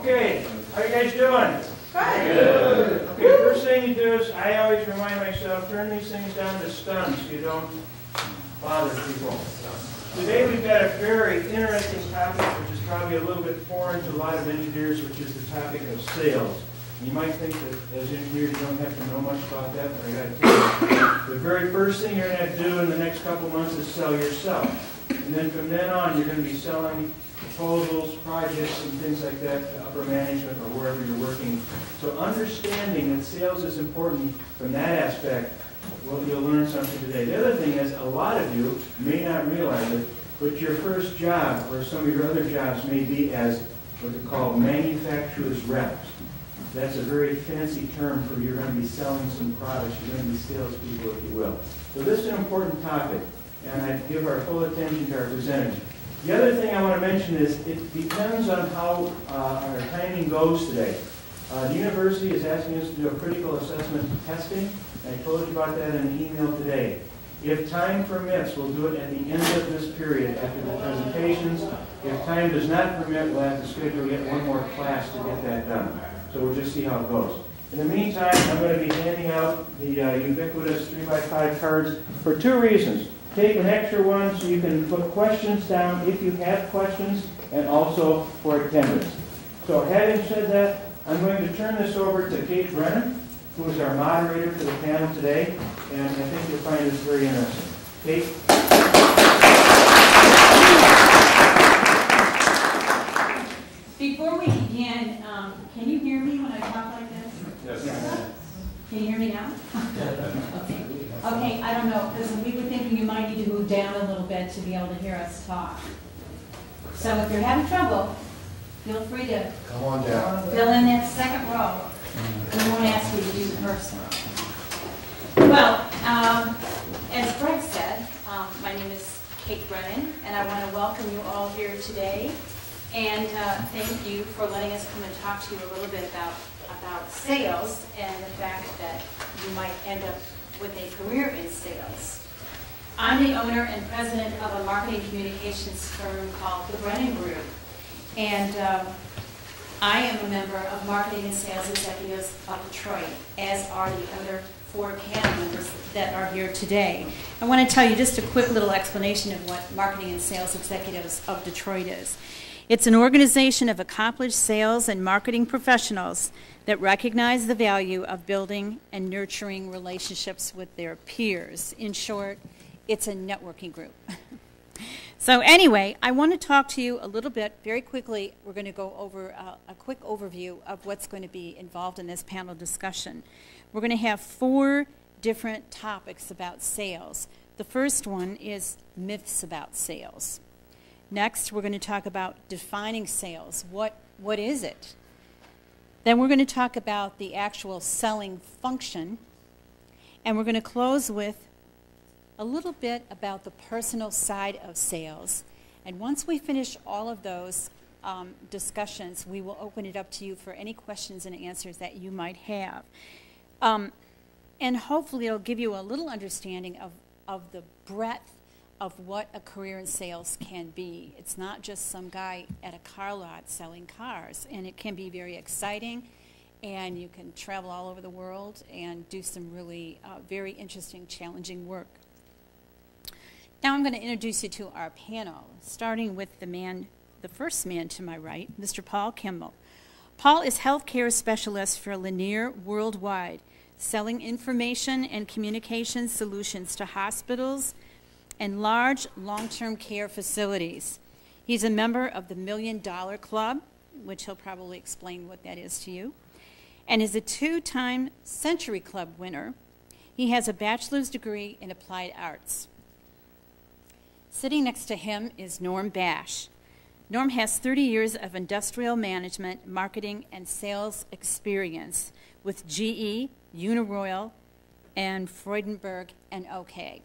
Okay, how you guys doing? Good. Okay, first thing you do is, I always remind myself, turn these things down to stun so you don't bother people. Today we've got a very interesting topic, which is probably a little bit foreign to a lot of engineers, which is the topic of sales. You might think that as engineers you don't have to know much about that, but I got to tell you, the very first thing you're going to do in the next couple months is sell yourself. And then from then on, you're going to be selling proposals, projects, and things like that to upper management or wherever you're working. So understanding that sales is important from that aspect, well, you'll learn something today. The other thing is, a lot of you may not realize it, but your first job or some of your other jobs may be as what they call manufacturer's reps. That's a very fancy term for you're going to be selling some products, you're going to be salespeople, if you will. So this is an important topic, and I give our full attention to our presenters. The other thing I want to mention is it depends on how our timing goes today. The university is asking us to do a critical assessment testing. I told you about that in an email today. If time permits, we'll do it at the end of this period after the presentations. If time does not permit, we'll have to schedule yet one more class to get that done. So we'll just see how it goes. In the meantime, I'm going to be handing out the ubiquitous 3x5 cards for two reasons. Take an extra one so you can put questions down if you have questions, and also for attendance. So having said that, I'm going to turn this over to Kate Breenan, who is our moderator for the panel today, and I think you'll find this very interesting. Kate? Before we begin, can you hear me when I talk like this? Yes. Can you hear me now? Okay. Okay, I don't know, because we were thinking you might need to move down a little bit to be able to hear us talk. So if you're having trouble, feel free to come on down. Fill in that second row. We won't ask you to do the first row. Well, as Greg said, my name is Kate Breenan, and I want to welcome you all here today. And thank you for letting us come and talk to you a little bit about sales and the fact that you might end up with a career in sales. I'm the owner and president of a marketing communications firm called the Breenan Group. And I am a member of Marketing and Sales Executives of Detroit, as are the other 4 panel members that are here today. I want to tell you just a quick little explanation of what Marketing and Sales Executives of Detroit is. It's an organization of accomplished sales and marketing professionals that recognize the value of building and nurturing relationships with their peers. In short, it's a networking group. So anyway, I want to talk to you a little bit, very quickly. We're going to go over a quick overview of what's going to be involved in this panel discussion. We're going to have 4 different topics about sales. The first one is myths about sales. Next, we're going to talk about defining sales. What is it? Then we're going to talk about the actual selling function. And we're going to close with a little bit about the personal side of sales. And once we finish all of those discussions, we will open it up to you for any questions and answers that you might have. And hopefully it'll give you a little understanding of the breadth of what a career in sales can be. It's not just some guy at a car lot selling cars, and it can be very exciting, and you can travel all over the world and do some really very interesting, challenging work. Now I'm going to introduce you to our panel, starting with the first man to my right, Mr. Paul Kimmel. Paul is healthcare specialist for Lanier Worldwide, selling information and communication solutions to hospitals and large long-term care facilities. He's a member of the $1 Million Club, which he'll probably explain what that is to you, and is a 2-time Century Club winner. He has a bachelor's degree in applied arts. Sitting next to him is Norm Bash. Norm has 30 years of industrial management, marketing, and sales experience with GE, Uniroyal, and Freudenberg and OK.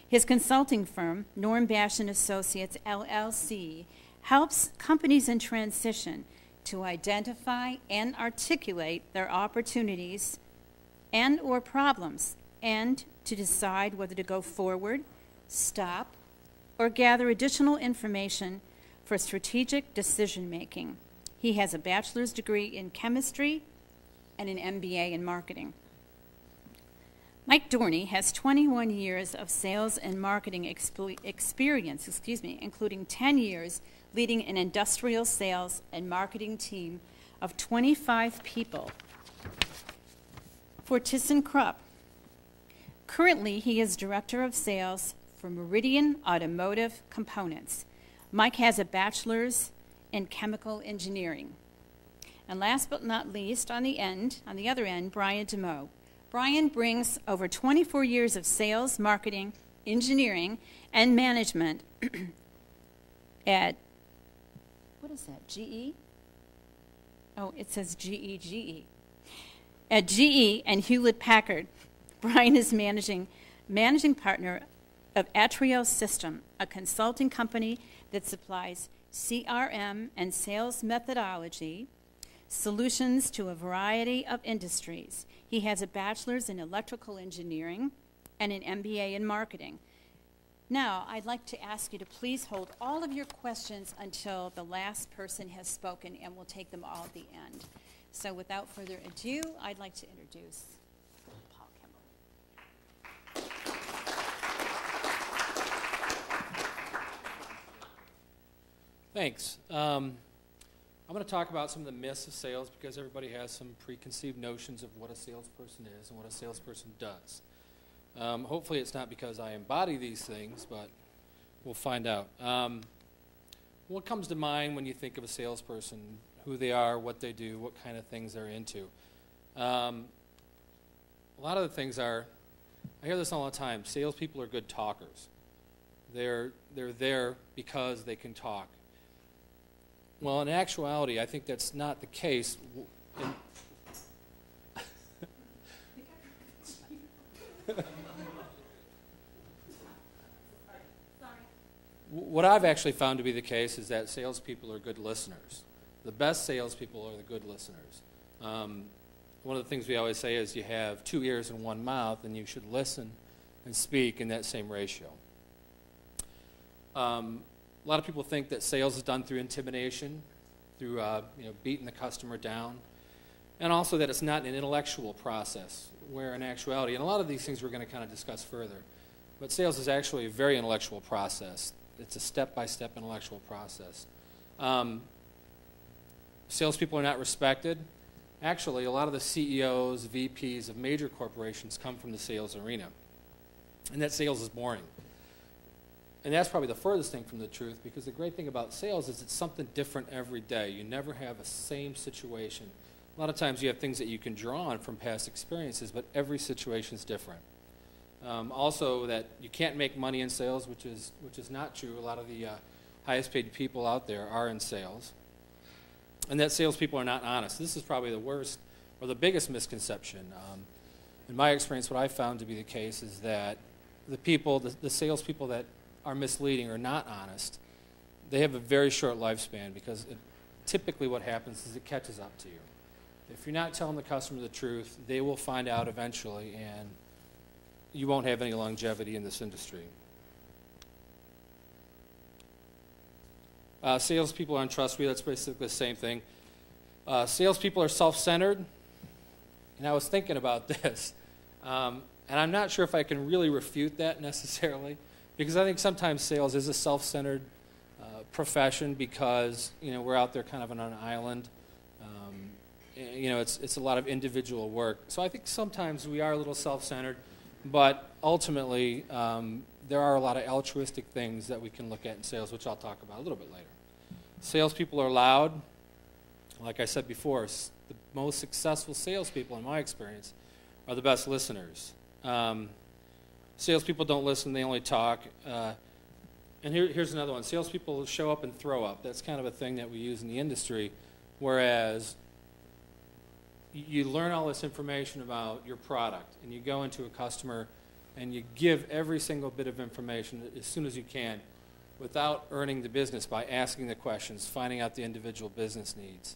His consulting firm, Norm Bash & Associates, LLC, helps companies in transition to identify and articulate their opportunities and or problems, and to decide whether to go forward, stop, or gather additional information for strategic decision-making. He has a bachelor's degree in chemistry and an MBA in marketing. Mike Dorney has 21 years of sales and marketing experience, including 10 years leading an industrial sales and marketing team of 25 people for ThyssenKrupp. Currently, he is Director of Sales for Meridian Automotive Components. Mike has a bachelor's in chemical engineering. And last but not least, on the other end, Brian Denoe. Brian brings over 24 years of sales, marketing, engineering, and management at, what is that, GE? Oh, it says GE. At GE and Hewlett-Packard, Brian is managing partner of Atrio System, a consulting company that supplies CRM and sales methodology solutions to a variety of industries. He has a bachelor's in electrical engineering and an MBA in marketing. Now, I'd like to ask you to please hold all of your questions until the last person has spoken, and we'll take them all at the end. So without further ado, I'd like to introduce Paul Kimmel. Thanks. I'm going to talk about some of the myths of sales because everybody has some preconceived notions of what a salesperson is and what a salesperson does. Hopefully it's not because I embody these things, but we'll find out. What comes to mind when you think of a salesperson? Who they are, what they do, what kind of things they're into. A lot of the things are, I hear this all the time, salespeople are good talkers. They're there because they can talk. Well, in actuality, I think that's not the case. What I've actually found to be the case is that salespeople are good listeners. The best salespeople are the good listeners. One of the things we always say is you have 2 ears and 1 mouth, and you should listen and speak in that same ratio. A lot of people think that sales is done through intimidation, through beating the customer down, and also that it's not an intellectual process, where in actuality, and a lot of these things we're going to kind of discuss further, but sales is actually a very intellectual process. It's a step-by-step intellectual process. Salespeople are not respected. Actually, a lot of the CEOs, VPs of major corporations come from the sales arena, and that sales is boring. And that's probably the furthest thing from the truth, because the great thing about sales is it's something different every day. You never have a same situation. A lot of times you have things that you can draw on from past experiences, but every situation is different. Also, that you can't make money in sales, which is not true. A lot of the highest paid people out there are in sales. And that salespeople are not honest. This is probably the worst or the biggest misconception. In my experience, what I found to be the case is that the salespeople that are misleading or not honest, they have a very short lifespan, because typically what happens is it catches up to you. If you're not telling the customer the truth, they will find out eventually, and you won't have any longevity in this industry. Salespeople are untrustworthy. That's basically the same thing. Salespeople are self-centered, and I was thinking about this, and I'm not sure if I can really refute that necessarily, because I think sometimes sales is a self-centered profession, because we're out there kind of on an island. It's a lot of individual work. So I think sometimes we are a little self-centered, but ultimately there are a lot of altruistic things that we can look at in sales, which I'll talk about a little bit later. Salespeople are loud. Like I said before, the most successful salespeople, in my experience, are the best listeners. Salespeople don't listen, they only talk. And here's another one. Salespeople show up and throw up. That's kind of a thing that we use in the industry, whereas you learn all this information about your product, and you go into a customer and you give every single bit of information as soon as you can without earning the business by asking the questions, finding out the individual business needs.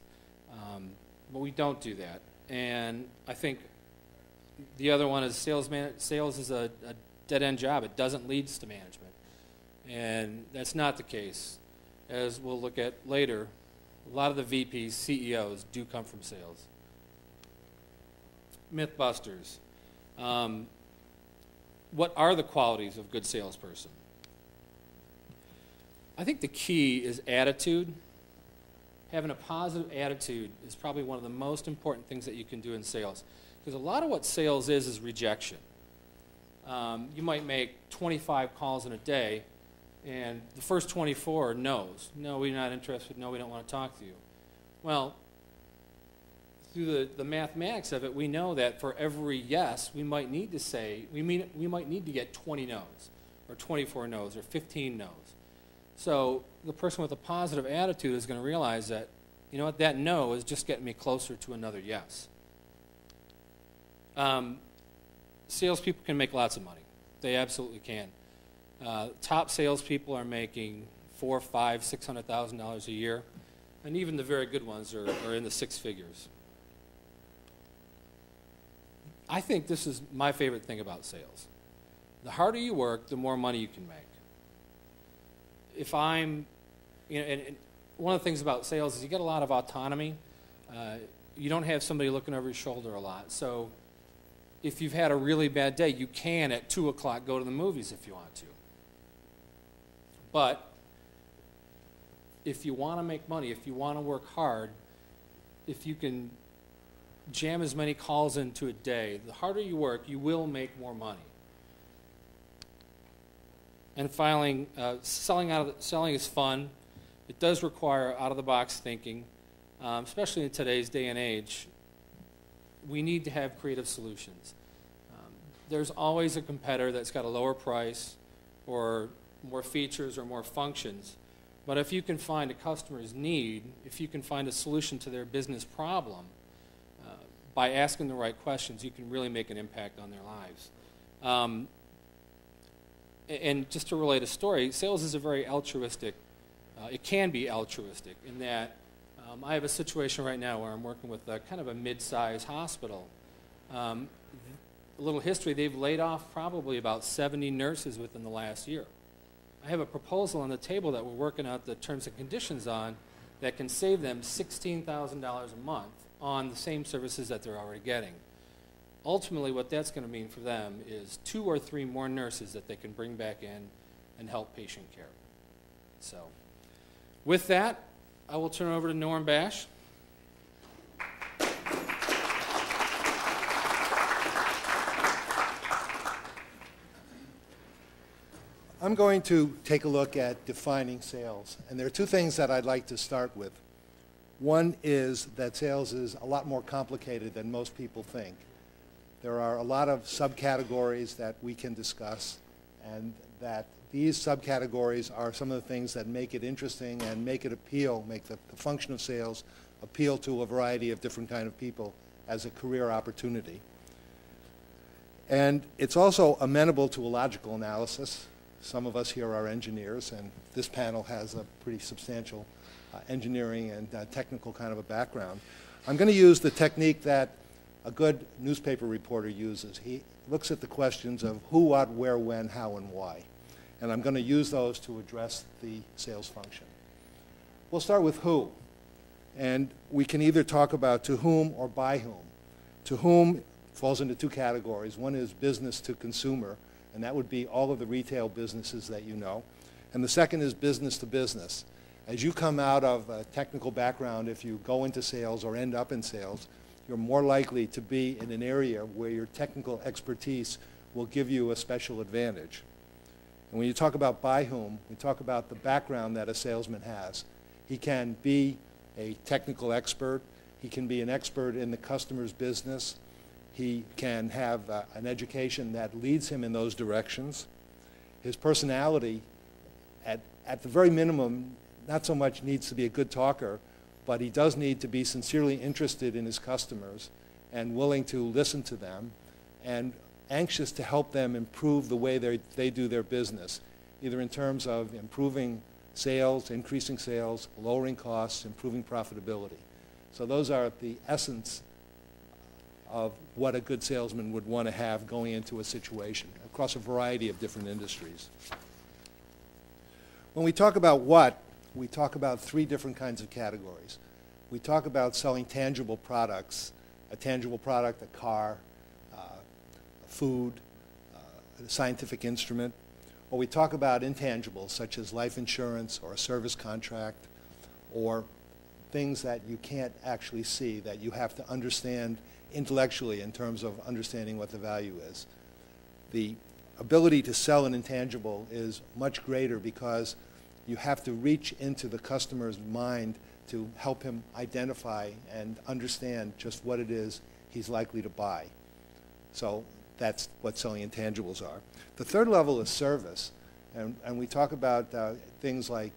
But we don't do that. And I think the other one is sales is a dead-end job. It doesn't lead to management. And that's not the case. As we'll look at later, A lot of the VPs, CEOs do come from sales. Mythbusters. What are the qualities of a good salesperson? I think the key is attitude. Having a positive attitude is probably one of the most important things that you can do in sales. Because a lot of what sales is rejection. You might make 25 calls in a day, and the first 24 are no's. No, we're not interested. No, we don't want to talk to you. Well, through the mathematics of it, we know that for every yes, we might need to say, we might need to get 20 no's, or 24 no's, or 15 no's. So the person with a positive attitude is going to realize that, you know what, that no is just getting me closer to another yes. Salespeople can make lots of money. They absolutely can. Top salespeople are making $400,000, $500,000, $600,000 a year, and even the very good ones are in the six figures. I think this is my favorite thing about sales. The harder you work, the more money you can make. If I'm, and one of the things about sales is you get a lot of autonomy. You don't have somebody looking over your shoulder a lot. So if you've had a really bad day, you can at 2 o'clock go to the movies if you want to. But if you want to make money, if you want to work hard, if you can jam as many calls into a day, the harder you work, you will make more money. And finally, selling is fun. It does require out-of-the-box thinking, especially in today's day and age. We need to have creative solutions. There's always a competitor that's got a lower price or more features or more functions. But if you can find a customer's need, if you can find a solution to their business problem, by asking the right questions, you can really make an impact on their lives. And just to relate a story, sales is a very altruistic, it can be altruistic in that I have a situation right now where I'm working with kind of a mid-sized hospital. A little history, they've laid off probably about 70 nurses within the last year. I have a proposal on the table that we're working out the terms and conditions on that can save them $16,000 a month on the same services that they're already getting. Ultimately, what that's going to mean for them is 2 or 3 more nurses that they can bring back in and help patient care. So, with that, I will turn it over to Norm Bash. I'm going to take a look at defining sales, and there are 2 things that I'd like to start with. One is that sales is a lot more complicated than most people think. There are a lot of subcategories that we can discuss, and that these subcategories are some of the things that make it interesting and make it appeal, make the function of sales appeal to a variety of different kind of people as a career opportunity. And it's also amenable to a logical analysis. Some of us here are engineers, and this panel has a pretty substantial engineering and technical kind of a background. I'm going to use the technique that a good newspaper reporter uses. He looks at the questions of who, what, where, when, how, and why. And I'm going to use those to address the sales function. We'll start with who. And we can either talk about to whom or by whom. To whom falls into 2 categories. One is business to consumer, and that would be all of the retail businesses that you know. And the second is business to business. As you come out of a technical background, if you go into sales or end up in sales, you're more likely to be in an area where your technical expertise will give you a special advantage. And when you talk about by whom, we talk about the background that a salesman has. He can be a technical expert. He can be an expert in the customer's business. He can have an education that leads him in those directions. His personality, at the very minimum, not so much needs to be a good talker, but he does need to be sincerely interested in his customers and willing to listen to them and anxious to help them improve the way they do their business, either in terms of improving sales, increasing sales, lowering costs, improving profitability. So those are the essence of what a good salesman would want to have going into a situation across a variety of different industries. When we talk about what, we talk about three different kinds of categories. We talk about selling tangible products, a tangible product, a car, food, a scientific instrument, or we talk about intangibles such as life insurance or a service contract or things that you can't actually see that you have to understand intellectually in terms of understanding what the value is. The ability to sell an intangible is much greater because you have to reach into the customer's mind to help him identify and understand just what it is he's likely to buy. So that's what selling intangibles are. The third level is service, and we talk about things like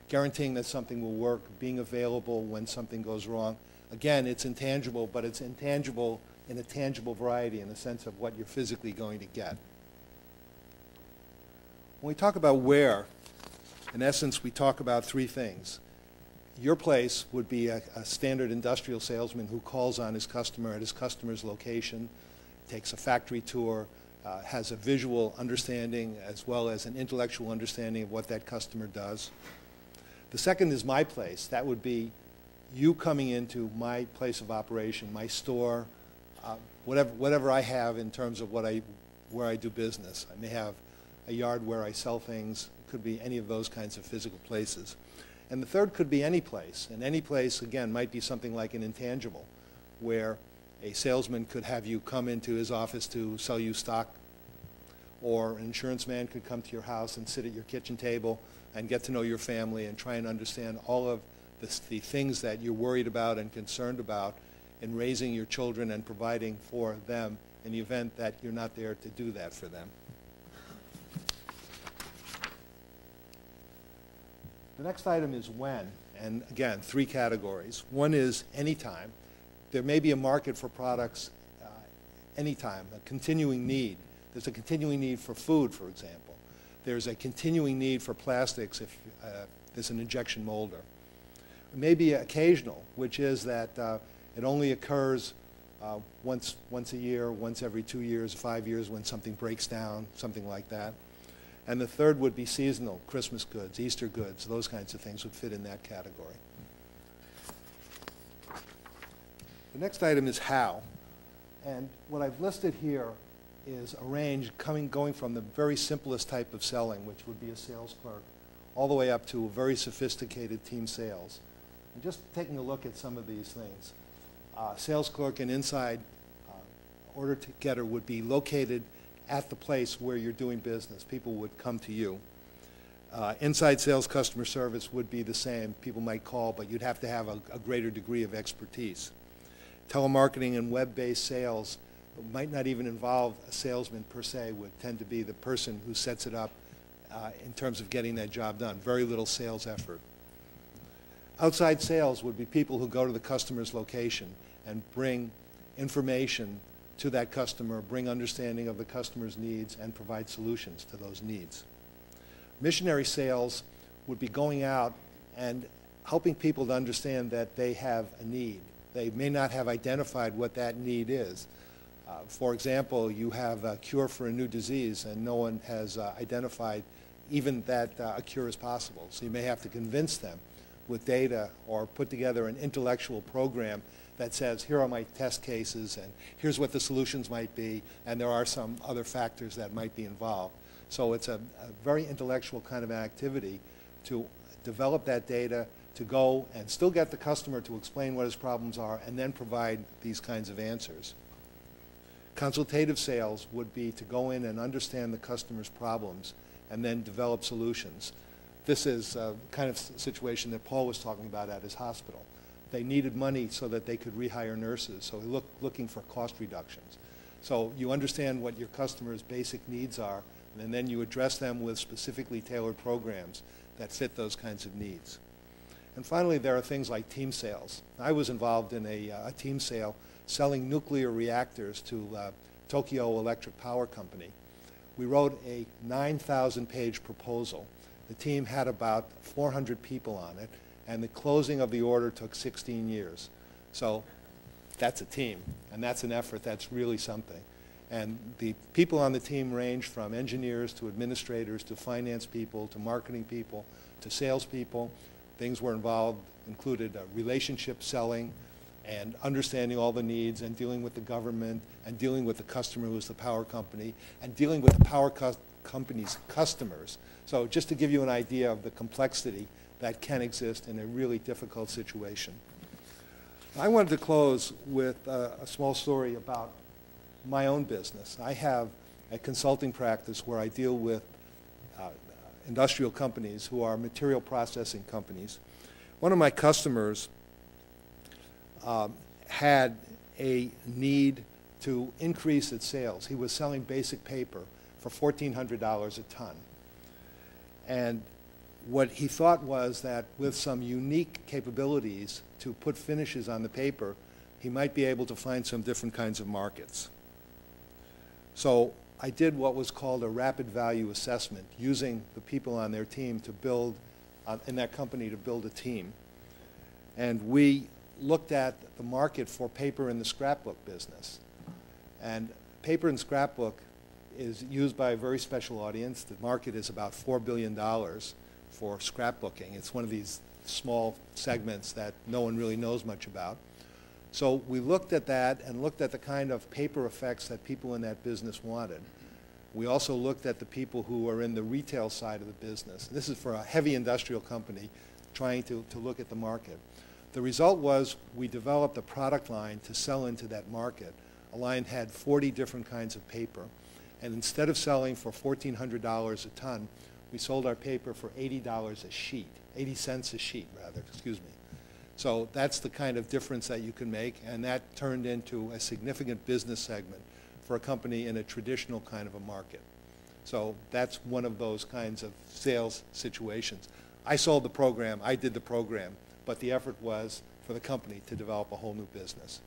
guaranteeing that something will work, being available when something goes wrong. Again, it's intangible, but it's intangible in a tangible variety in the sense of what you're physically going to get. When we talk about where, in essence, we talk about three things. Your place would be a standard industrial salesman who calls on his customer at his customer's location, takes a factory tour, has a visual understanding as well as an intellectual understanding of what that customer does. The second is my place. That would be you coming into my place of operation, my store, whatever I have in terms of where I do business. I may have a yard where I sell things. It could be any of those kinds of physical places. And the third could be any place. And any place, again, might be something like an intangible, where a salesman could have you come into his office to sell you stock, or an insurance man could come to your house and sit at your kitchen table and get to know your family and try and understand all of the things that you're worried about and concerned about in raising your children and providing for them in the event that you're not there to do that for them. The next item is when, and again, three categories. One is anytime. There may be a market for products anytime, a continuing need. There's a continuing need for food, for example. There's a continuing need for plastics if there's an injection molder. It may be occasional, which is that it only occurs once a year, once every 2 years, 5 years when something breaks down, something like that. And the third would be seasonal, Christmas goods, Easter goods, those kinds of things would fit in that category. The next item is how. And what I've listed here is a range going from the very simplest type of selling, which would be a sales clerk, all the way up to very sophisticated team sales. And just taking a look at some of these things. Sales clerk and inside order getter would be located at the place where you're doing business. People would come to you. Inside sales customer service would be the same. People might call, but you'd have to have a greater degree of expertise. Telemarketing and web-based sales might not even involve a salesman per se, would tend to be the person who sets it up in terms of getting that job done. Very little sales effort. Outside sales would be people who go to the customer's location and bring information to that customer, bring understanding of the customer's needs, and provide solutions to those needs. Missionary sales would be going out and helping people to understand that they have a need. They may not have identified what that need is. For example, you have a cure for a new disease and no one has identified even that a cure is possible. So you may have to convince them with data or put together an intellectual program that says, here are my test cases and here's what the solutions might be, and there are some other factors that might be involved. So it's a very intellectual kind of activity to develop that data, to go and still get the customer to explain what his problems are and then provide these kinds of answers. Consultative sales would be to go in and understand the customer's problems and then develop solutions. This is a kind of situation that Paul was talking about at his hospital. They needed money so that they could rehire nurses, so we looking for cost reductions. So you understand what your customer's basic needs are, and then you address them with specifically tailored programs that fit those kinds of needs. And finally, there are things like team sales. I was involved in a team sale selling nuclear reactors to Tokyo Electric Power Company. We wrote a 9,000-page proposal. The team had about 400 people on it, and the closing of the order took 16 years. So that's a team, and that's an effort that's really something. And the people on the team range from engineers to administrators to finance people to marketing people to salespeople Things were involved, included relationship selling and understanding all the needs and dealing with the government and dealing with the customer who is the power company and dealing with the power company's customers. So just to give you an idea of the complexity that can exist in a really difficult situation. I wanted to close with a small story about my own business. I have a consulting practice where I deal with industrial companies who are material processing companies. One of my customers had a need to increase its sales. He was selling basic paper for $1,400 a ton. And what he thought was that with some unique capabilities to put finishes on the paper, he might be able to find some different kinds of markets. So I did what was called a rapid value assessment, using the people on their team to build, in that company to build a team. And we looked at the market for paper in the scrapbook business. And paper and scrapbook is used by a very special audience. The market is about $4 billion for scrapbooking. It's one of these small segments that no one really knows much about. So we looked at that and looked at the kind of paper effects that people in that business wanted. We also looked at the people who are in the retail side of the business. This is for a heavy industrial company trying to look at the market. The result was we developed a product line to sell into that market. A line had 40 different kinds of paper. And instead of selling for $1,400 a ton, we sold our paper for $80 a sheet, 80 cents a sheet rather, excuse me. So that's the kind of difference that you can make, and that turned into a significant business segment for a company in a traditional kind of a market. So that's one of those kinds of sales situations. I sold the program, I did the program, but the effort was for the company to develop a whole new business.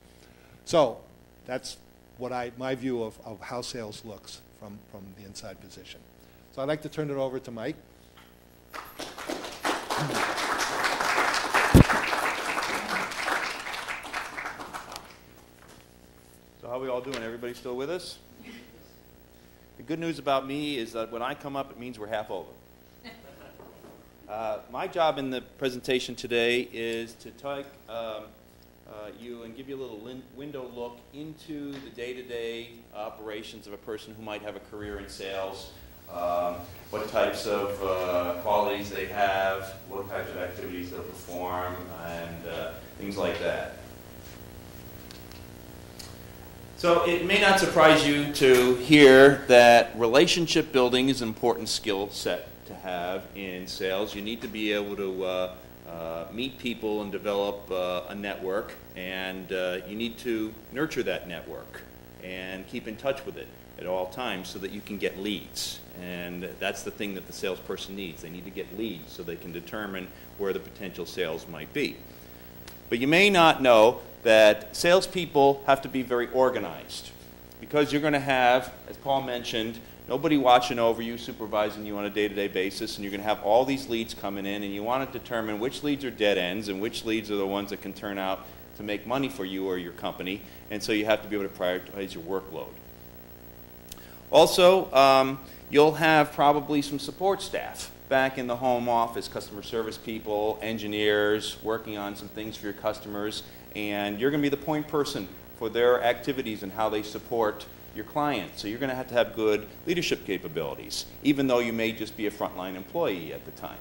So that's what my view of how sales looks from the inside position. So I'd like to turn it over to Mike. So how are we all doing? Everybody still with us? The good news about me is that when I come up, it means we're half over. My job in the presentation today is to take you and give you a little window look into the day-to-day operations of a person who might have a career in sales, what types of qualities they have, what types of activities they'll perform, and things like that. So it may not surprise you to hear that relationship building is an important skill set to have in sales. You need to be able to meet people and develop a network, and you need to nurture that network and keep in touch with it at all times so that you can get leads. And that's the thing that the salesperson needs. They need to get leads so they can determine where the potential sales might be. But you may not know that salespeople have to be very organized, because you're going to have, as Paul mentioned, nobody watching over you, supervising you on a day-to-day basis, and you're going to have all these leads coming in, and you want to determine which leads are dead ends and which leads are the ones that can turn out to make money for you or your company, and so you have to be able to prioritize your workload. Also, you'll have probably some support staff back in the home office, customer service people, engineers, working on some things for your customers, and you're going to be the point person for their activities and how they support your clients. So you're going to have good leadership capabilities, even though you may just be a frontline employee at the time.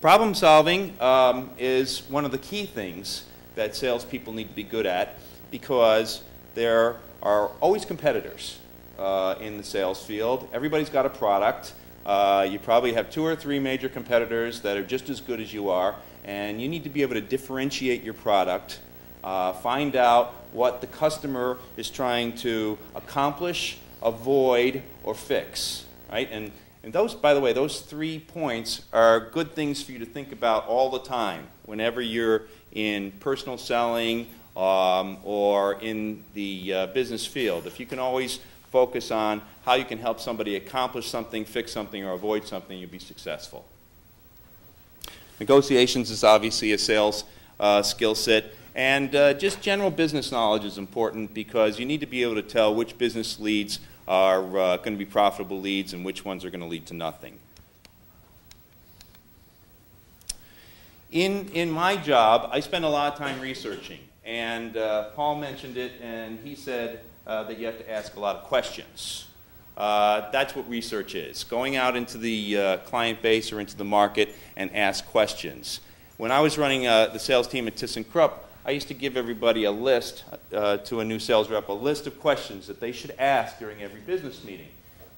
Problem solving is one of the key things that salespeople need to be good at, because there are always competitors in the sales field. Everybody's got a product. You probably have 2 or 3 major competitors that are just as good as you are, and you need to be able to differentiate your product, find out what the customer is trying to accomplish, avoid, or fix, right? And those, by the way, those 3 points are good things for you to think about all the time whenever you're in personal selling or in the business field. If you can always focus on how you can help somebody accomplish something, fix something, or avoid something, you'll be successful. Negotiations is obviously a sales skill set, and just general business knowledge is important, because you need to be able to tell which business leads are going to be profitable leads and which ones are going to lead to nothing. In my job, I spend a lot of time researching. And Paul mentioned it, and he said that you have to ask a lot of questions. That's what research is, going out into the client base or into the market and ask questions. When I was running the sales team at ThyssenKrupp, I used to give everybody a list, to a new sales rep, a list of questions that they should ask during every business meeting.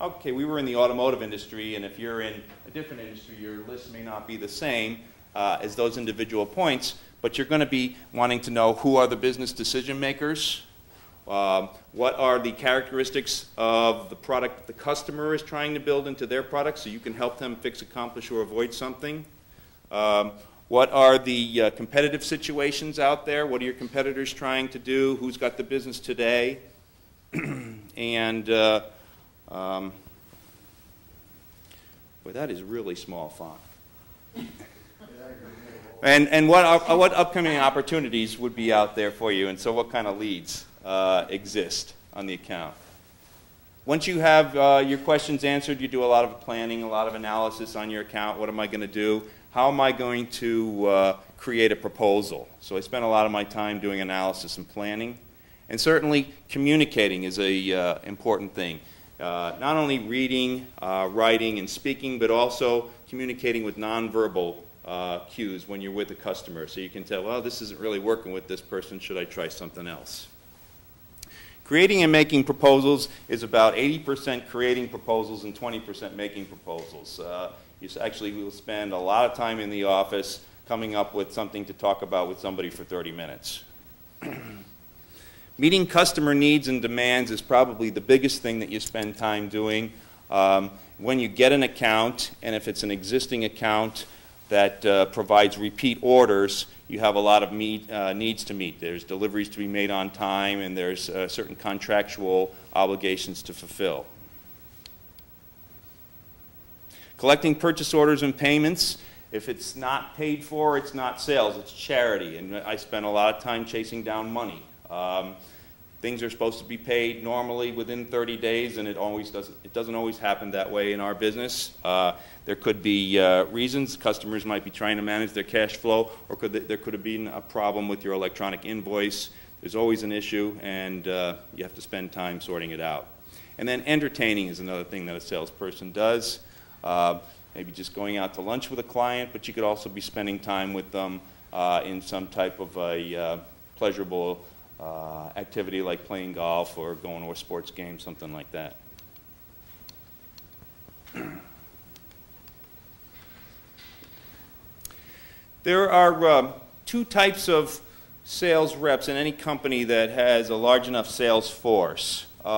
Okay, we were in the automotive industry, and if you're in a different industry, your list may not be the same as those individual points, but you're going to be wanting to know who are the business decision makers, what are the characteristics of the product the customer is trying to build into their product so you can help them fix, accomplish, or avoid something. What are the competitive situations out there? What are your competitors trying to do? Who's got the business today? And, boy, that is really small font. And what upcoming opportunities would be out there for you, and so what kind of leads exist on the account. Once you have your questions answered, you do a lot of planning, a lot of analysis on your account. What am I going to do? How am I going to create a proposal? So I spend a lot of my time doing analysis and planning. And certainly communicating is an important thing. Not only reading, writing, and speaking, but also communicating with nonverbal cues when you're with a customer, so you can tell, well, this isn't really working with this person, should I try something else? Creating and making proposals is about 80% creating proposals and 20% making proposals. You actually will spend a lot of time in the office coming up with something to talk about with somebody for 30 minutes. Meeting customer needs and demands is probably the biggest thing that you spend time doing. When you get an account, and if it's an existing account that provides repeat orders, you have a lot of needs to meet. There's deliveries to be made on time, and there's certain contractual obligations to fulfill. Collecting purchase orders and payments. If it's not paid for, it's not sales, it's charity. And I spend a lot of time chasing down money. Things are supposed to be paid normally within 30 days, and it doesn't always happen that way in our business. There could be reasons. Customers might be trying to manage their cash flow, or there could have been a problem with your electronic invoice. There's always an issue, and you have to spend time sorting it out. And then entertaining is another thing that a salesperson does. Maybe just going out to lunch with a client, but you could also be spending time with them in some type of a pleasurable activity like playing golf or going to a sports game, something like that. There are two types of sales reps in any company that has a large enough sales force. There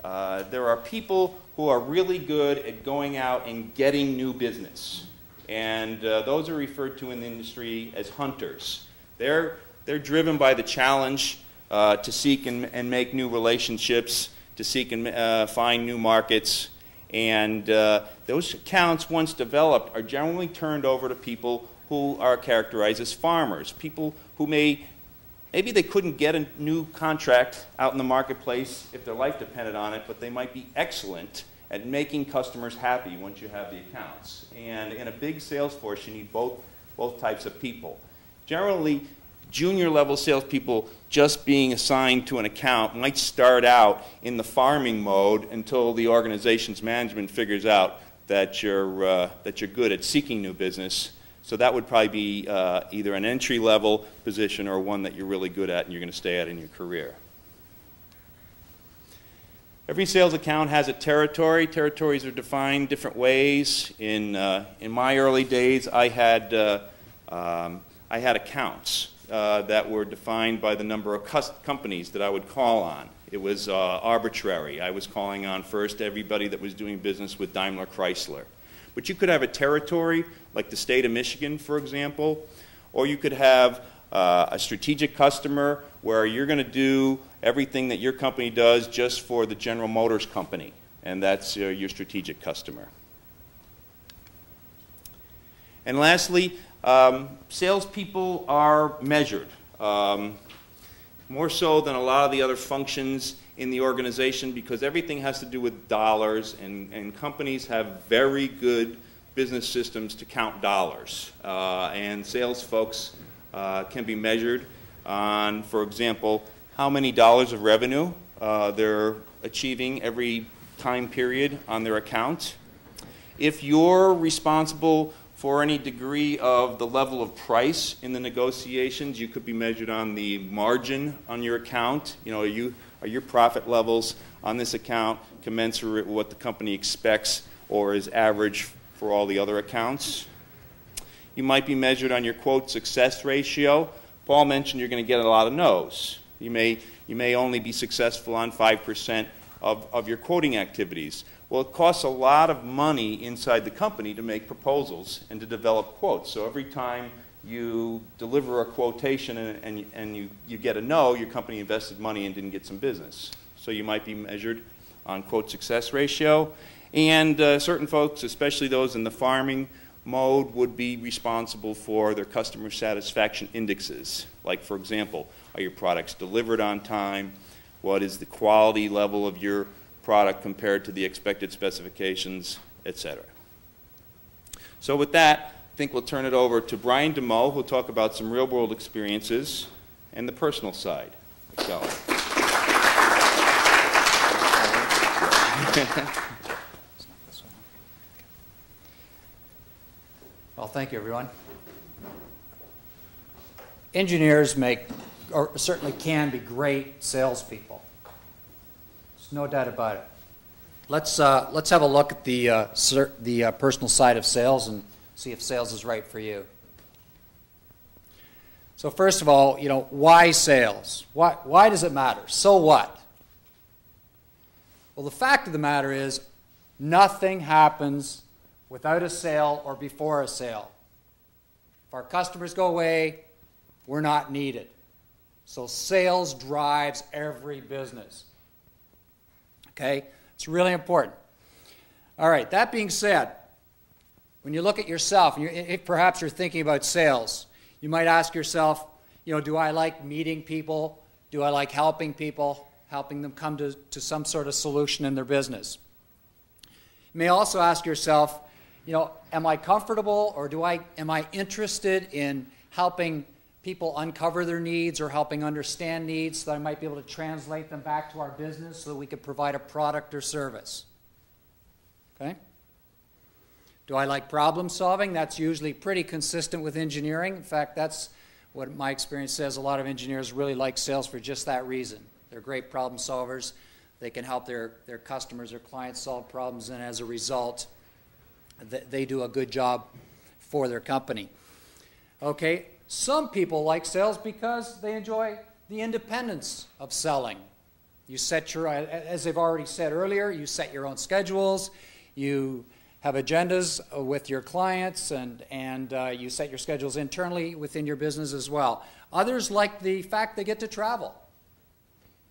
are people who are really good at going out and getting new business. And those are referred to in the industry as hunters. They're driven by the challenge to seek and make new relationships, to seek and find new markets. And those accounts, once developed, are generally turned over to people who are characterized as farmers, people who maybe they couldn't get a new contract out in the marketplace if their life depended on it, but they might be excellent at making customers happy once you have the accounts. And in a big sales force, you need both types of people. Generally, junior level salespeople just being assigned to an account might start out in the farming mode until the organization's management figures out that you're good at seeking new business. So that would probably be either an entry-level position or one that you're really good at and you're going to stay at in your career. Every sales account has a territory. Territories are defined different ways. In my early days, I had accounts that were defined by the number of companies that I would call on. It was arbitrary. I was calling on first everybody that was doing business with Daimler Chrysler. But you could have a territory, like the state of Michigan, for example, or you could have a strategic customer where you're going to do everything that your company does just for the General Motors company, and that's your strategic customer. And lastly, salespeople are measured, more so than a lot of the other functions in the organization, because everything has to do with dollars, and companies have very good business systems to count dollars. And sales folks can be measured on, for example, how many dollars of revenue they're achieving every time period on their account. If you're responsible for any degree of the level of price in the negotiations, you could be measured on the margin on your account. You know, are your profit levels on this account commensurate with what the company expects or is average for all the other accounts? You might be measured on your quote success ratio. Paul mentioned you're going to get a lot of no's. You may only be successful on 5% of your quoting activities. Well, it costs a lot of money inside the company to make proposals and to develop quotes. So every time you deliver a quotation and you get a no, your company invested money and didn't get some business. So you might be measured on quote success ratio. And certain folks, especially those in the farming mode, would be responsible for their customer satisfaction indexes. Like, for example, are your products delivered on time? What is the quality level of your product compared to the expected specifications, etc. So with that, I think we'll turn it over to Brian Denoe, who'll talk about some real-world experiences and the personal side. So. Well, thank you, everyone. Engineers make, or certainly can be, great salespeople. There's no doubt about it. Let's have a look at the personal side of sales and see if sales is right for you. So first of all, you know, why sales? Why does it matter? So what? Well, the fact of the matter is nothing happens without a sale or before a sale. If our customers go away, we're not needed. So sales drives every business. Okay? It's really important. All right, that being said, when you look at yourself, and perhaps you're thinking about sales, you might ask yourself, you know, do I like meeting people? Do I like helping people, helping them come to some sort of solution in their business? You may also ask yourself, you know, am I comfortable or am I interested in helping people uncover their needs or helping understand needs so that I might be able to translate them back to our business so that we could provide a product or service? Okay? Do I like problem solving? That's usually pretty consistent with engineering. In fact, that's what my experience says. A lot of engineers really like sales for just that reason. They're great problem solvers. They can help their customers or clients solve problems, and as a result, they do a good job for their company. Okay, some people like sales because they enjoy the independence of selling. You set your, as I've already said earlier, you set your own schedules, you have agendas with your clients, and you set your schedules internally within your business as well. Others like the fact they get to travel.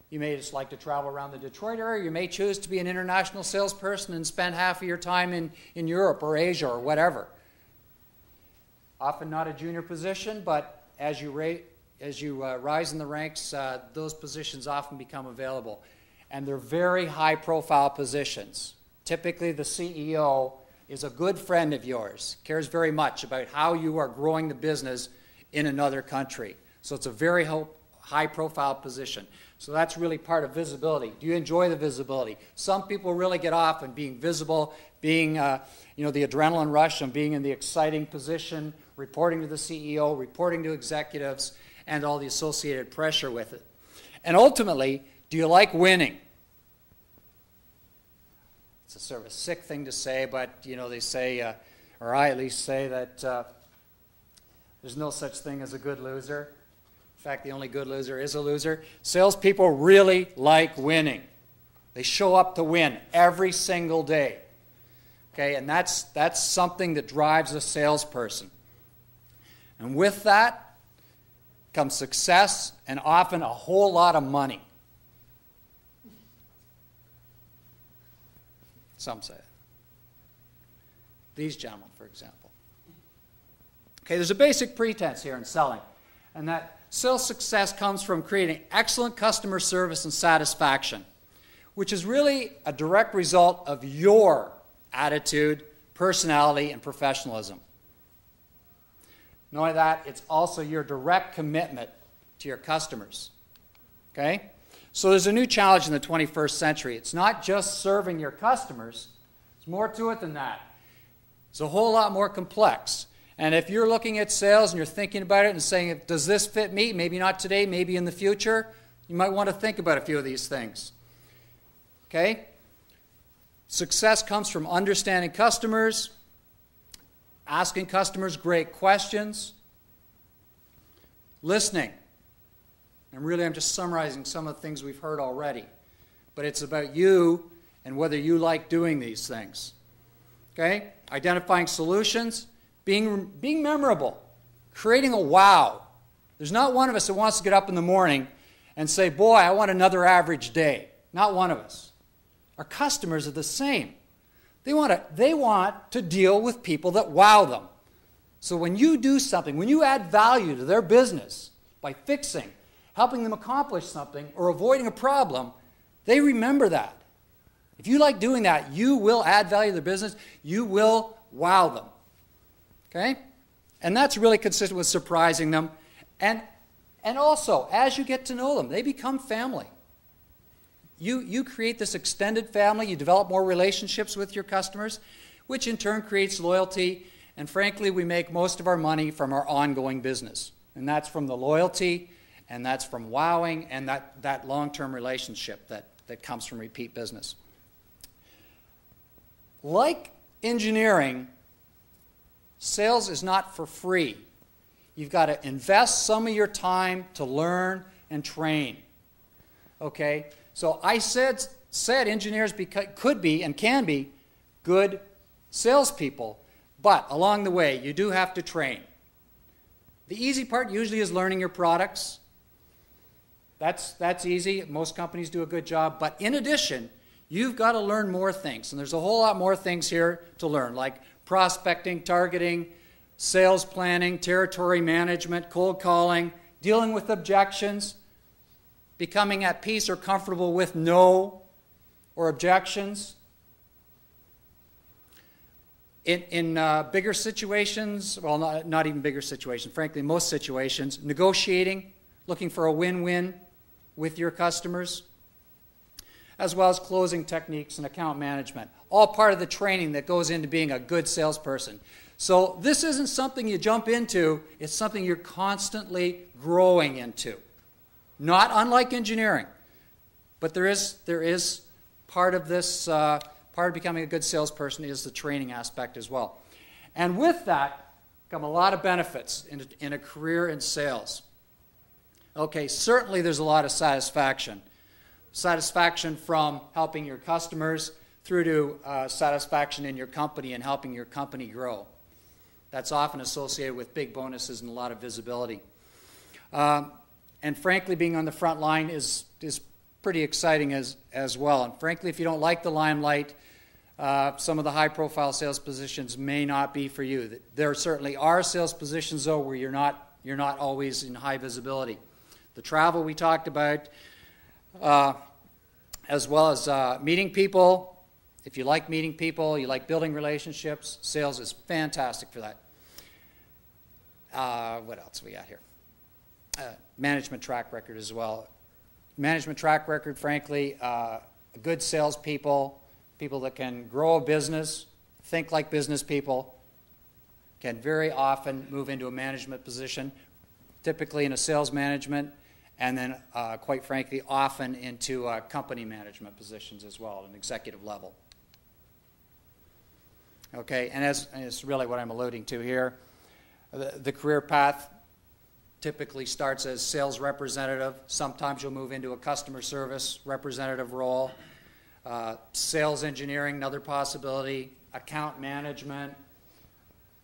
You may just like to travel around the Detroit area. You may choose to be an international salesperson and spend half of your time in Europe or Asia or whatever. Often not a junior position, but as you rise in the ranks, those positions often become available. And they're very high-profile positions. Typically, the CEO is a good friend of yours, cares very much about how you are growing the business in another country. So it's a very high-profile position. So that's really part of visibility. Do you enjoy the visibility? Some people really get off on being visible, being, the adrenaline rush and being in the exciting position, reporting to the CEO, reporting to executives, and all the associated pressure with it. And ultimately, do you like winning? It's a sort of a sick thing to say, but, you know, they say, or I at least say, that there's no such thing as a good loser. In fact, the only good loser is a loser. Salespeople really like winning. They show up to win every single day. Okay, and that's something that drives a salesperson. And with that comes success and often a whole lot of money. Some say it. These gentlemen, for example. Okay, there's a basic pretense here in selling, and that sales success comes from creating excellent customer service and satisfaction, which is really a direct result of your attitude personality, and professionalism. Not only that, it's also your direct commitment to your customers. Okay? So there's a new challenge in the 21st century. It's not just serving your customers. There's more to it than that. It's a whole lot more complex. And if you're looking at sales and you're thinking about it and saying, does this fit me? Maybe not today, maybe in the future. You might want to think about a few of these things. Okay? Success comes from understanding customers, asking customers great questions, listening. And really, I'm just summarizing some of the things we've heard already. But it's about you and whether you like doing these things. Okay? Identifying solutions, being memorable, creating a wow. There's not one of us that wants to get up in the morning and say, boy, I want another average day. Not one of us. Our customers are the same. They want to deal with people that wow them. So when you do something, when you add value to their business by fixing, helping them accomplish something, or avoiding a problem, they remember that. If you like doing that, you will add value to their business. You will wow them. Okay? And that's really consistent with surprising them. And also, as you get to know them, they become family. You create this extended family. You develop more relationships with your customers, which in turn creates loyalty. And frankly, we make most of our money from our ongoing business. And that's from the loyalty, and that's from wowing, and that long-term relationship that comes from repeat business. Like engineering, sales is not for free. You've got to invest some of your time to learn and train. Okay? So I said engineers could be and can be good salespeople, but along the way, you do have to train. The easy part usually is learning your products. That's easy. Most companies do a good job. But in addition, you've got to learn more things. And there's a whole lot more things here to learn, like prospecting, targeting, sales planning, territory management, cold calling, dealing with objections, becoming at peace or comfortable with no or objections. In bigger situations, well, not even bigger situations, frankly, most situations, negotiating, looking for a win-win with your customers, as well as closing techniques and account management, all part of the training that goes into being a good salesperson. So this isn't something you jump into, it's something you're constantly growing into. Not unlike engineering, but there is part of this, part of becoming a good salesperson is the training aspect as well. And with that come a lot of benefits in a career in sales. Okay, certainly there's a lot of satisfaction. Satisfaction from helping your customers through to satisfaction in your company and helping your company grow. That's often associated with big bonuses and a lot of visibility. And frankly, being on the front line is pretty exciting as well. And frankly, if you don't like the limelight, some of the high-profile sales positions may not be for you. There certainly are sales positions, though, where you're not always in high visibility. The travel we talked about, as well as meeting people. If you like meeting people, you like building relationships, sales is fantastic for that. What else we got here? Management track record as well. Management track record, frankly, good salespeople, people that can grow a business, think like business people, can very often move into a management position, typically in a sales management, and then, quite frankly, often into company management positions as well, at an executive level. Okay, and it's really what I'm alluding to here. The career path typically starts as sales representative. Sometimes you'll move into a customer service representative role. Sales engineering, another possibility. Account management.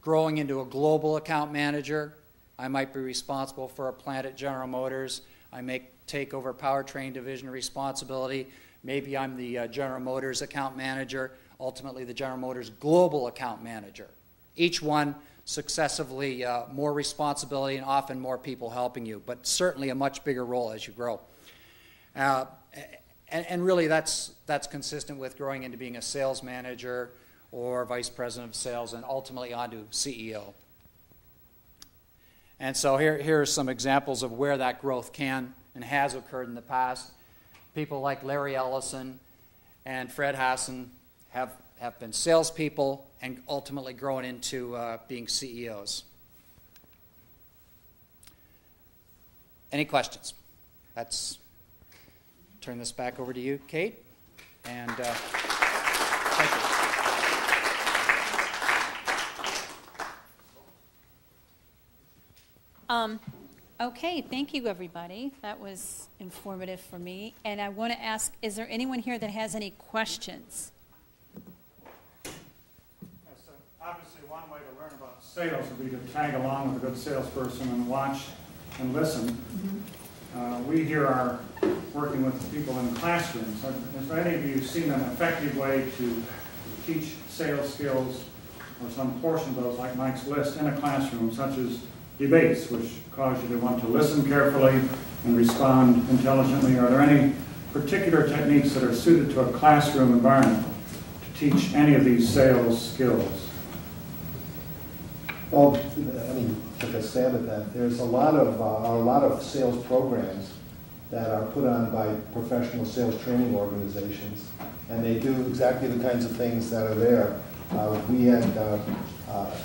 Growing into a global account manager. I might be responsible for a plant at General Motors. I may take over powertrain division responsibility. Maybe I'm the General Motors account manager. Ultimately, the General Motors global account manager. Each one successively more responsibility and often more people helping you, but certainly a much bigger role as you grow. And really that's consistent with growing into being a sales manager or vice president of sales, and ultimately on to CEO. And so here are some examples of where that growth can and has occurred in the past. People like Larry Ellison and Fred Hassan have been salespeople and ultimately grown into being CEOs. Any questions? Let's turn this back over to you, Kate. And thank you. Okay, thank you, everybody. That was informative for me. And I want to ask, is there anyone here that has any questions? Yes, obviously, one way to learn about sales would be to tag along with a good salesperson and watch and listen. Mm-hmm. We here are working with people in classrooms. Has any of you seen an effective way to teach sales skills or some portion of those, like Mike's list, in a classroom, such as debates, which cause you to want to listen carefully and respond intelligently? Are there any particular techniques that are suited to a classroom environment to teach any of these sales skills? Well, I mean, take a stab at that. There's a lot of sales programs that are put on by professional sales training organizations, and they do exactly the kinds of things that are there. We had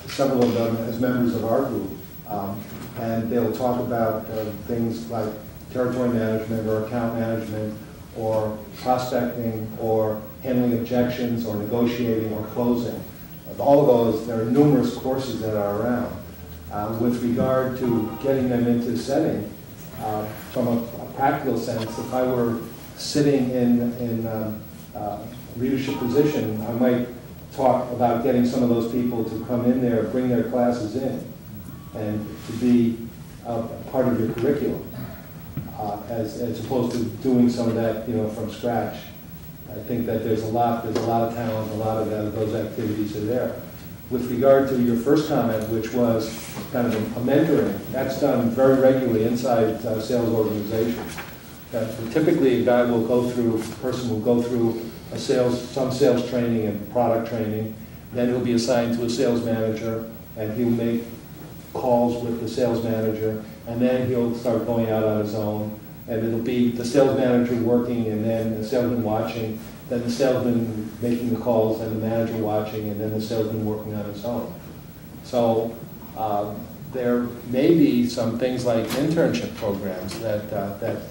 several of them as members of our group. And they'll talk about things like territory management or account management or prospecting or handling objections or negotiating or closing. All of those, there are numerous courses that are around. With regard to getting them into setting, from a practical sense, if I were sitting in a leadership position, I might talk about getting some of those people to come in there, bring their classes in, and to be a part of your curriculum, as opposed to doing some of that, from scratch. I think that there's a lot of talent, a lot of those activities are there. With regard to your first comment, which was kind of a mentoring, that's done very regularly inside sales organizations. Typically, a person will go through some sales training and product training, then he'll be assigned to a sales manager, and he'll make calls with the sales manager, and then he'll start going out on his own, and it'll be the sales manager working, and then the salesman watching, then the salesman making the calls, and the manager watching, and then the salesman working on his own. So there may be some things like internship programs that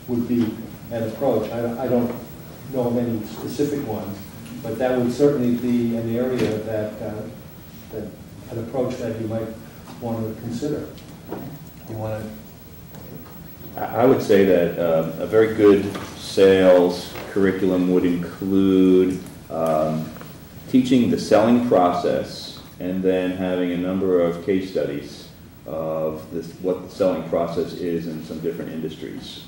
would be an approach. I don't know of any specific ones, but that would certainly be an area that an approach that you might want to consider. You want to? I would say that a very good sales curriculum would include teaching the selling process and then having a number of case studies of what the selling process is in some different industries.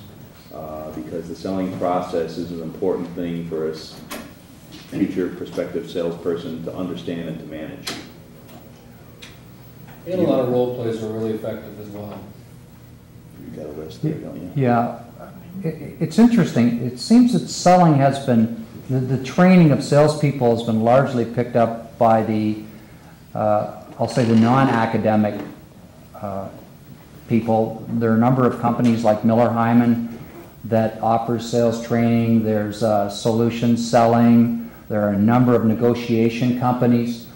Because the selling process is an important thing for a future prospective salesperson to understand and to manage. And a lot of role plays are really effective as well. You got a list there, don't you? Yeah. It's interesting. It seems that selling has been, the training of salespeople has been largely picked up by the, I'll say the non-academic people. There are a number of companies like Miller Hyman that offers sales training. There's solutions selling. There are a number of negotiation companies.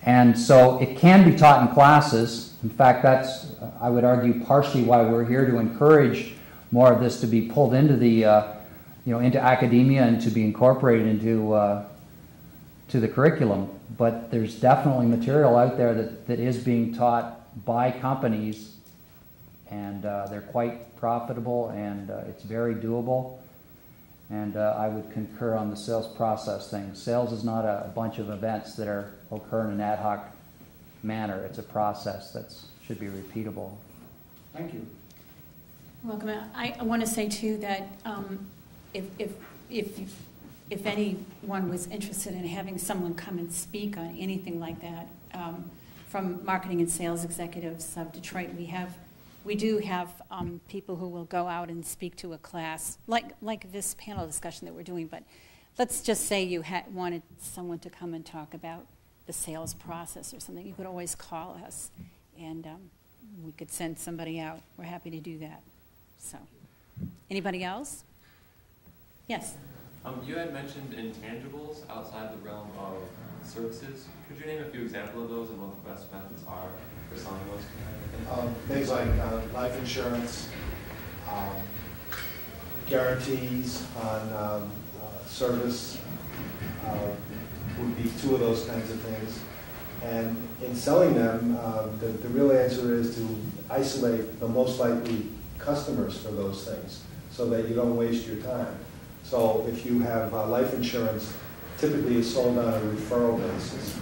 And so it can be taught in classes. In fact, that's, I would argue, partially why we're here, to encourage more of this to be pulled into the, into academia and to be incorporated into to the curriculum. But there's definitely material out there that is being taught by companies, and they're quite profitable, and it's very doable. And I would concur on the sales process thing. Sales is not a bunch of events that occur in an ad hoc manner. It's a process that should be repeatable. Thank you. Welcome. I want to say too that if anyone was interested in having someone come and speak on anything like that, from marketing and sales executives of Detroit, we do have people who will go out and speak to a class, like this panel discussion that we're doing, but let's just say you wanted someone to come and talk about the sales process or something, you could always call us, and we could send somebody out. We're happy to do that. So, anybody else? Yes? You had mentioned intangibles outside the realm of services. Could you name a few examples of those and what the best methods are for selling those? Things like life insurance, guarantees on service would be two of those kinds of things. And in selling them, the real answer is to isolate the most likely customers for those things so that you don't waste your time. So if you have life insurance, typically it's sold on a referral basis.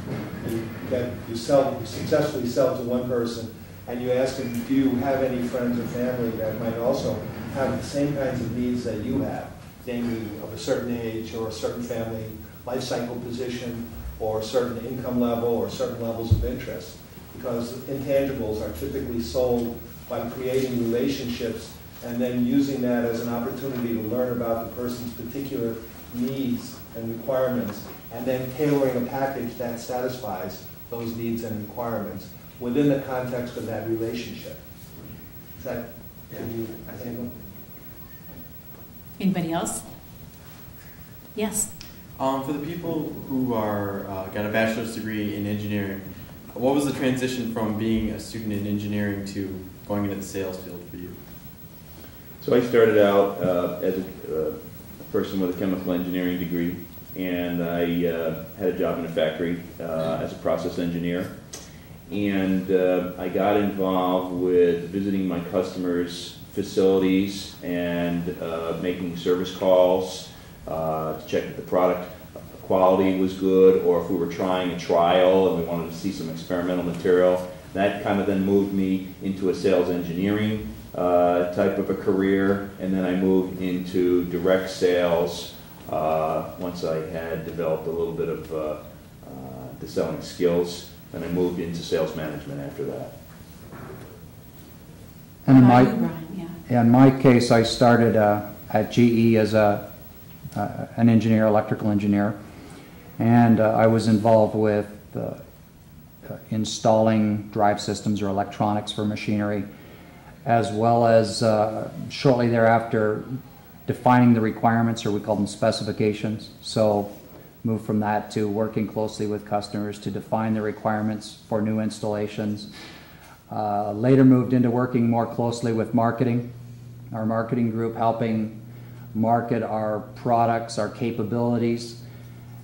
You successfully sell to one person, and you ask them, do you have any friends or family that might also have the same kinds of needs that you have, namely of a certain age or a certain family life cycle position or a certain income level or certain levels of interest. Because intangibles are typically sold by creating relationships and then using that as an opportunity to learn about the person's particular needs and requirements, and then tailoring a package that satisfies those needs and requirements within the context of that relationship. Is that you handle? Anybody else? Yes? For the people who are got a bachelor's degree in engineering, what was the transition from being a student in engineering to going into the sales field for you? So I started out as a person with a chemical engineering degree, and I had a job in a factory as a process engineer. And I got involved with visiting my customers' facilities and making service calls to check that the product quality was good, or if we were trying a trial and we wanted to see some experimental material. That kind of then moved me into a sales engineering type of a career, and then I moved into direct sales once I had developed a little bit of the selling skills, and I moved into sales management after that. And in my case, I started at GE as an engineer, electrical engineer, and I was involved with installing drive systems or electronics for machinery, as well as shortly thereafter defining the requirements, or we call them specifications. So moved from that to working closely with customers to define the requirements for new installations. Later moved into working more closely with marketing, our marketing group, helping market our products, our capabilities,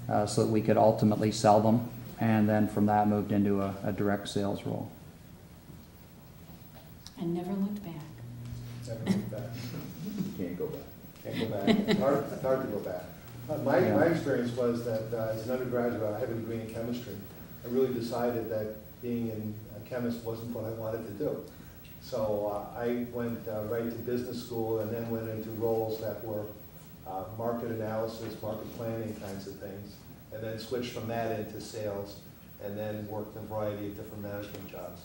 so that we could ultimately sell them. And then from that moved into a direct sales role. And never looked back. Never looked back. Can't go back. Can't go back. It's hard to go back. My experience was that as an undergraduate, I had a degree in chemistry. I really decided that being a chemist wasn't what I wanted to do. So I went right to business school and then went into roles that were market analysis, market planning kinds of things, and then switched from that into sales, and then worked in a variety of different management jobs.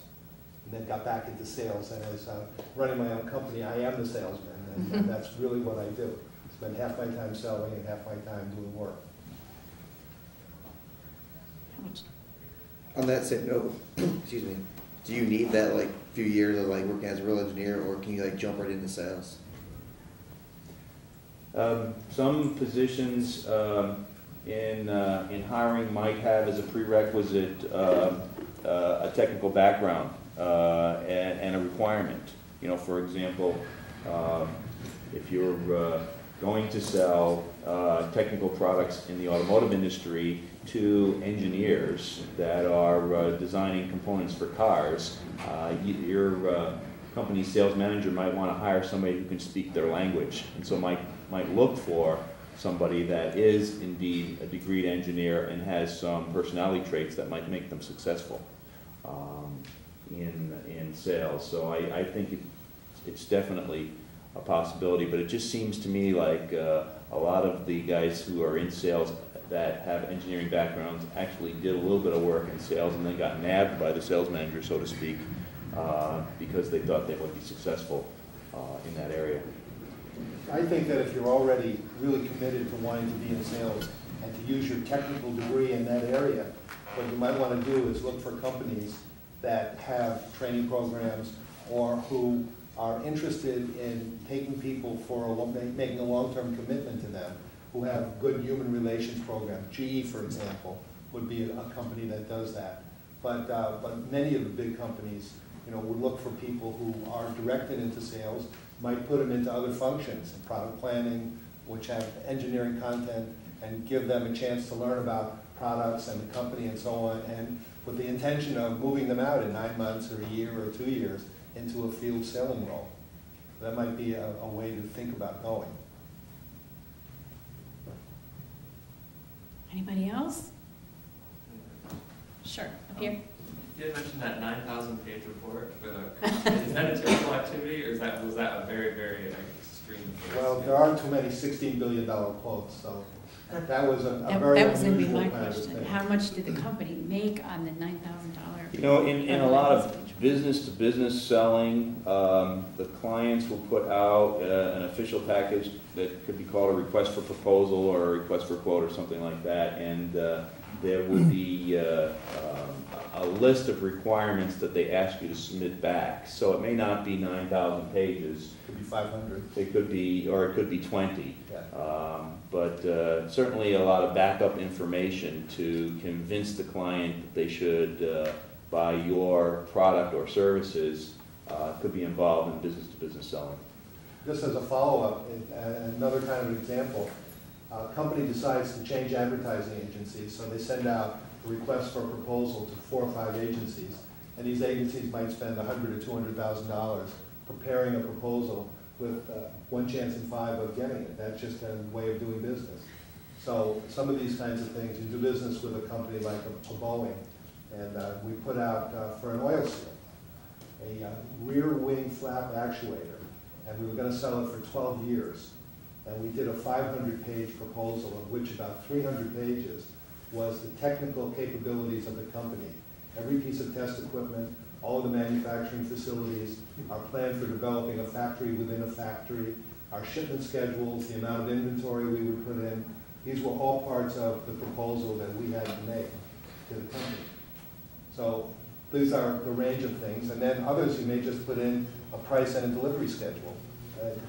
And then got back into sales, and as running my own company, I am the salesman, and that's really what I do. Spend half my time selling and half my time doing work. On that same note, excuse me, do you need that like few years of like working as a real engineer, or can you like jump right into sales? Some positions in hiring might have as a prerequisite a technical background and a requirement. You know, for example, if you're going to sell technical products in the automotive industry to engineers that are designing components for cars, your company's sales manager might want to hire somebody who can speak their language, and so might look for somebody that is indeed a degreed engineer and has some personality traits that might make them successful in sales. So I think it's definitely a possibility, but it just seems to me like a lot of the guys who are in sales that have engineering backgrounds actually did a little bit of work in sales and then got nabbed by the sales manager, so to speak, because they thought they would be successful in that area. I think that if you're already really committed to wanting to be in sales and to use your technical degree in that area, what you might want to do is look for companies that have training programs or who are interested in taking people for making a long-term commitment to them, who have good human relations programs. GE, for example, would be a company that does that. But many of the big companies, would look for people who are directed into sales, might put them into other functions, in product planning, which have engineering content, and give them a chance to learn about products and the company and so on, and with the intention of moving them out in 9 months or a year or 2 years into a field selling role. That might be a way to think about going. Anybody else? Sure, up here. You had mentioned that 9,000-page report for the. Is that a typical activity, or was that a very, very extreme case? Well, there are too many $16 billion quotes, so that was a very That was going to be unusual my kind of question. thing. How much did the company make on the $9,000? In a lot of business-to-business selling, the clients will put out an official package that could be called a request for proposal or a request for quote or something like that, and there would be a list of requirements that they ask you to submit back. So it may not be 9,000 pages. It could be 500. It could be, or it could be 20. Yeah. But certainly a lot of backup information to convince the client that they should buy your product or services could be involved in business-to-business selling. Just as a follow-up, another kind of example, a company decides to change advertising agencies, so they send out a request for a proposal to 4 or 5 agencies, and these agencies might spend $100,000 or $200,000 preparing a proposal with 1 chance in 5 of getting it. That's just a way of doing business. So some of these kinds of things, you do business with a company like a Boeing, and we put out for an oil seal a rear wing flap actuator, and we were going to sell it for 12 years. And we did a 500-page proposal, of which about 300 pages was the technical capabilities of the company. Every piece of test equipment, all of the manufacturing facilities, our plan for developing a factory within a factory, our shipment schedules, the amount of inventory we would put in. These were all parts of the proposal that we had to make to the company. So these are the range of things. And then others, you may just put in a price and a delivery schedule,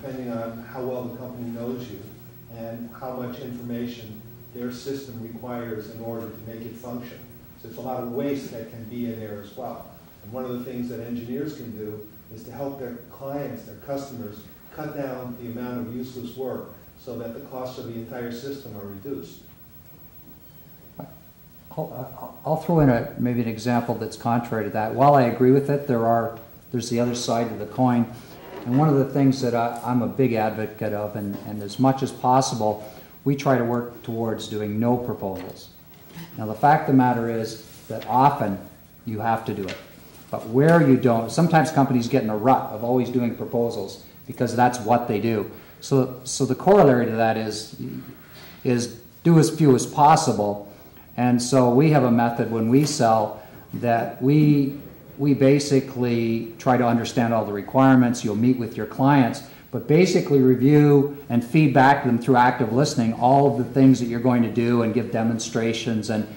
depending on how well the company knows you and how much information their system requires in order to make it function. So it's a lot of waste that can be in there as well. And one of the things that engineers can do is to help their clients, their customers, cut down the amount of useless work so that the costs of the entire system are reduced. I'll throw in maybe an example that's contrary to that. While I agree with it, there's the other side of the coin. And one of the things that I'm a big advocate of, and as much as possible, we try to work towards doing no proposals. Now the fact of the matter is that often you have to do it. But where you don't, sometimes companies get in a rut of always doing proposals because that's what they do. So the corollary to that is do as few as possible. And so we have a method when we sell that we basically try to understand all the requirements. You'll meet with your clients, but basically review and feedback them through active listening all of the things that you're going to do and give demonstrations and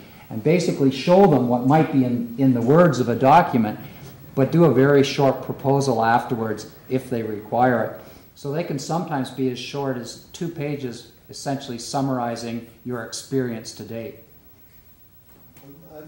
basically show them what might be in the words of a document, but do a very short proposal afterwards if they require it. So they can sometimes be as short as 2 pages, essentially summarizing your experience to date.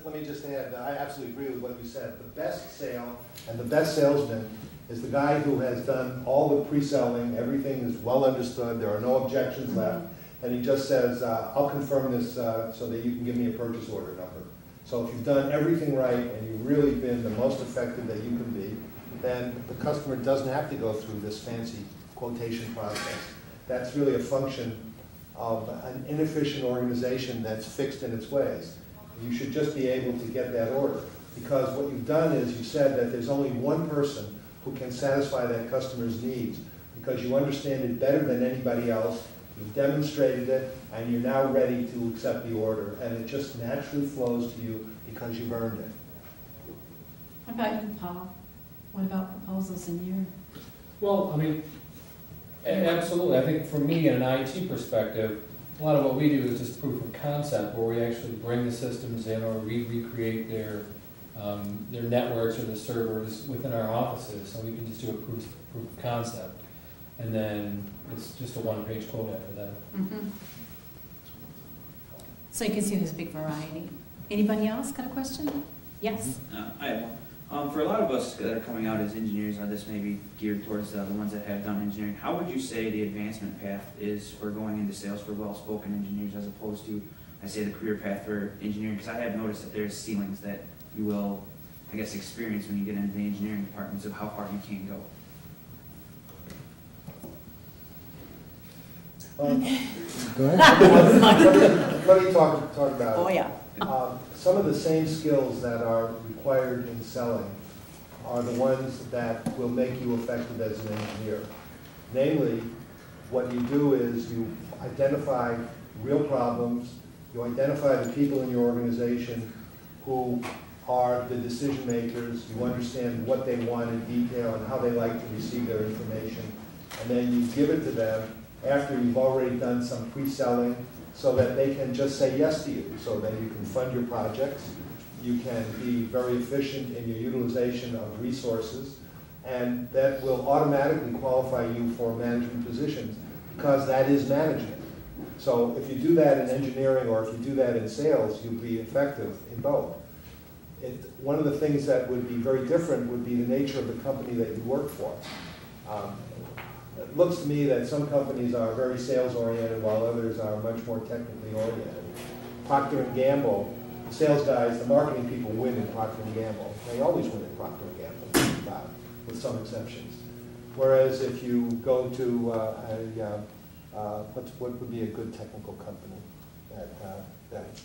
Let me just add that I absolutely agree with what you said. The best sale and the best salesman is the guy who has done all the pre-selling, everything is well understood, there are no objections left, and he just says, I'll confirm this so that you can give me a purchase order number. So if you've done everything right and you've really been the most effective that you can be, then the customer doesn't have to go through this fancy quotation process. That's really a function of an inefficient organization that's fixed in its ways. You should just be able to get that order, because what you've done is you said that there's only one person who can satisfy that customer's needs, because you understand it better than anybody else, you've demonstrated it, and you're now ready to accept the order, and it just naturally flows to you because you've earned it. What about you, Paul? What about proposals in your? Well, I mean, Absolutely. I think for me, in an IT perspective, a lot of what we do is just proof of concept, where we actually bring the systems in, or we recreate their networks or the servers within our offices, so we can just do a proof of concept, and then it's just a one-page code after that. Mm-hmm. So you can see there's a big variety. Anybody else got a question? Yes? I have one. For a lot of us that are coming out as engineers, this may be geared towards the ones that have done engineering, how would you say the advancement path is for going into sales for well-spoken engineers as opposed to, I say, the career path for engineering? Because I have noticed that there's ceilings that you will, I guess, experience when you get into the engineering departments of how far you can go. Go ahead. Let me talk about it. Oh, yeah. Some of the same skills that are required in selling are the ones that will make you effective as an engineer. Namely, what you do is you identify real problems, you identify the people in your organization who are the decision makers, you understand what they want in detail and how they like to receive their information, and then you give it to them after you've already done some pre-selling, so that they can just say yes to you, so that you can fund your projects, you can be very efficient in your utilization of resources, and that will automatically qualify you for management positions, because that is management. So if you do that in engineering or if you do that in sales, you'll be effective in both. One of the things that would be very different would be the nature of the company that you work for. It looks to me that some companies are very sales-oriented while others are much more technically oriented. Procter & Gamble, the sales guys, the marketing people win in Procter & Gamble. They always win in Procter & Gamble, with some exceptions. Whereas if you go to what would be a good technical company? Like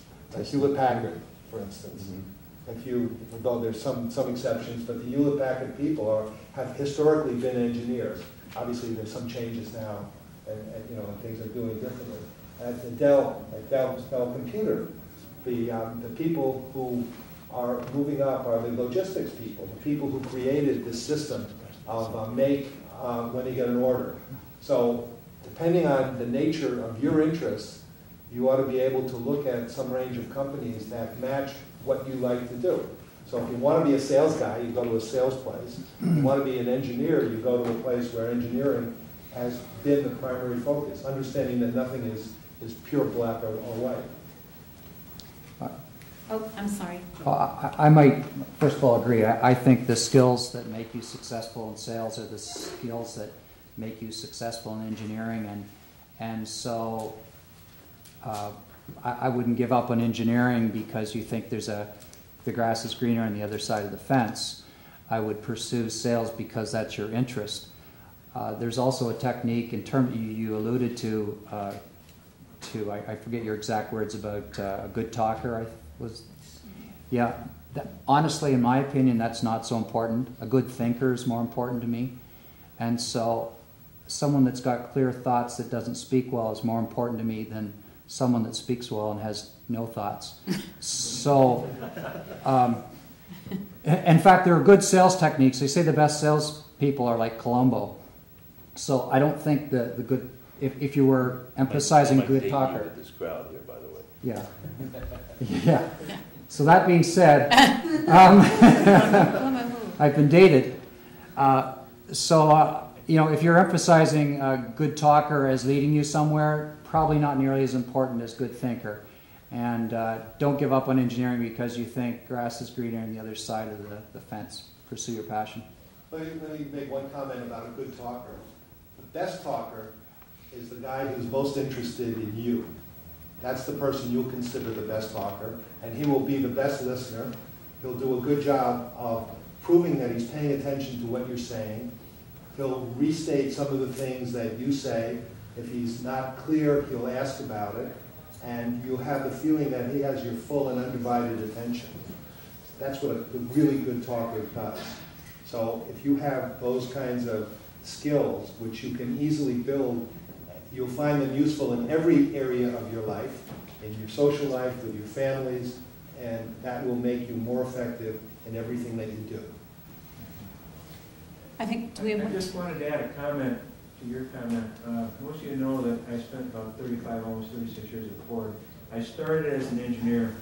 Hewlett-Packard, for instance. Mm-hmm. Although there's some exceptions, but the Hewlett-Packard people have historically been engineers. Obviously, there's some changes now, and things are doing differently. At the Dell Computer, the people who are moving up are the logistics people, the people who created this system of when you get an order. So, depending on the nature of your interests, you ought to be able to look at some range of companies that match what you like to do. So if you want to be a sales guy, you go to a sales place. If you want to be an engineer, you go to a place where engineering has been the primary focus, understanding that nothing is pure black or white. Oh, I'm sorry. I might, first of all, agree. I think the skills that make you successful in sales are the skills that make you successful in engineering. And so I wouldn't give up on engineering because you think the grass is greener on the other side of the fence. I would pursue sales because that's your interest. There's also a technique in terms you alluded to I forget your exact words about a good talker. Honestly, in my opinion, that's not so important. A good thinker is more important to me, and so someone that's got clear thoughts that doesn't speak well is more important to me than someone that speaks well and has no thoughts. So, in fact, there are good sales techniques. They say the best salespeople are like Columbo. So I don't think the good, if you were emphasizing good talker. With this crowd here, by the way. Yeah. Yeah. So that being said, I've been dated. If you're emphasizing a good talker as leading you somewhere, probably not nearly as important as good thinker. And don't give up on engineering because you think grass is greener on the other side of the fence. Pursue your passion. Let me make one comment about a good talker. The best talker is the guy who's most interested in you. That's the person you'll consider the best talker, and he will be the best listener. He'll do a good job of proving that he's paying attention to what you're saying. He'll restate some of the things that you say. If he's not clear, he'll ask about it, and you'll have the feeling that he has your full and undivided attention. That's what a really good talker does. So if you have those kinds of skills, which you can easily build, you'll find them useful in every area of your life, in your social life, with your families, and that will make you more effective in everything that you do. I think, I just wanted to add a comment to your comment, most of you know that I spent about 35, almost 36 years at Ford. I started as an engineer,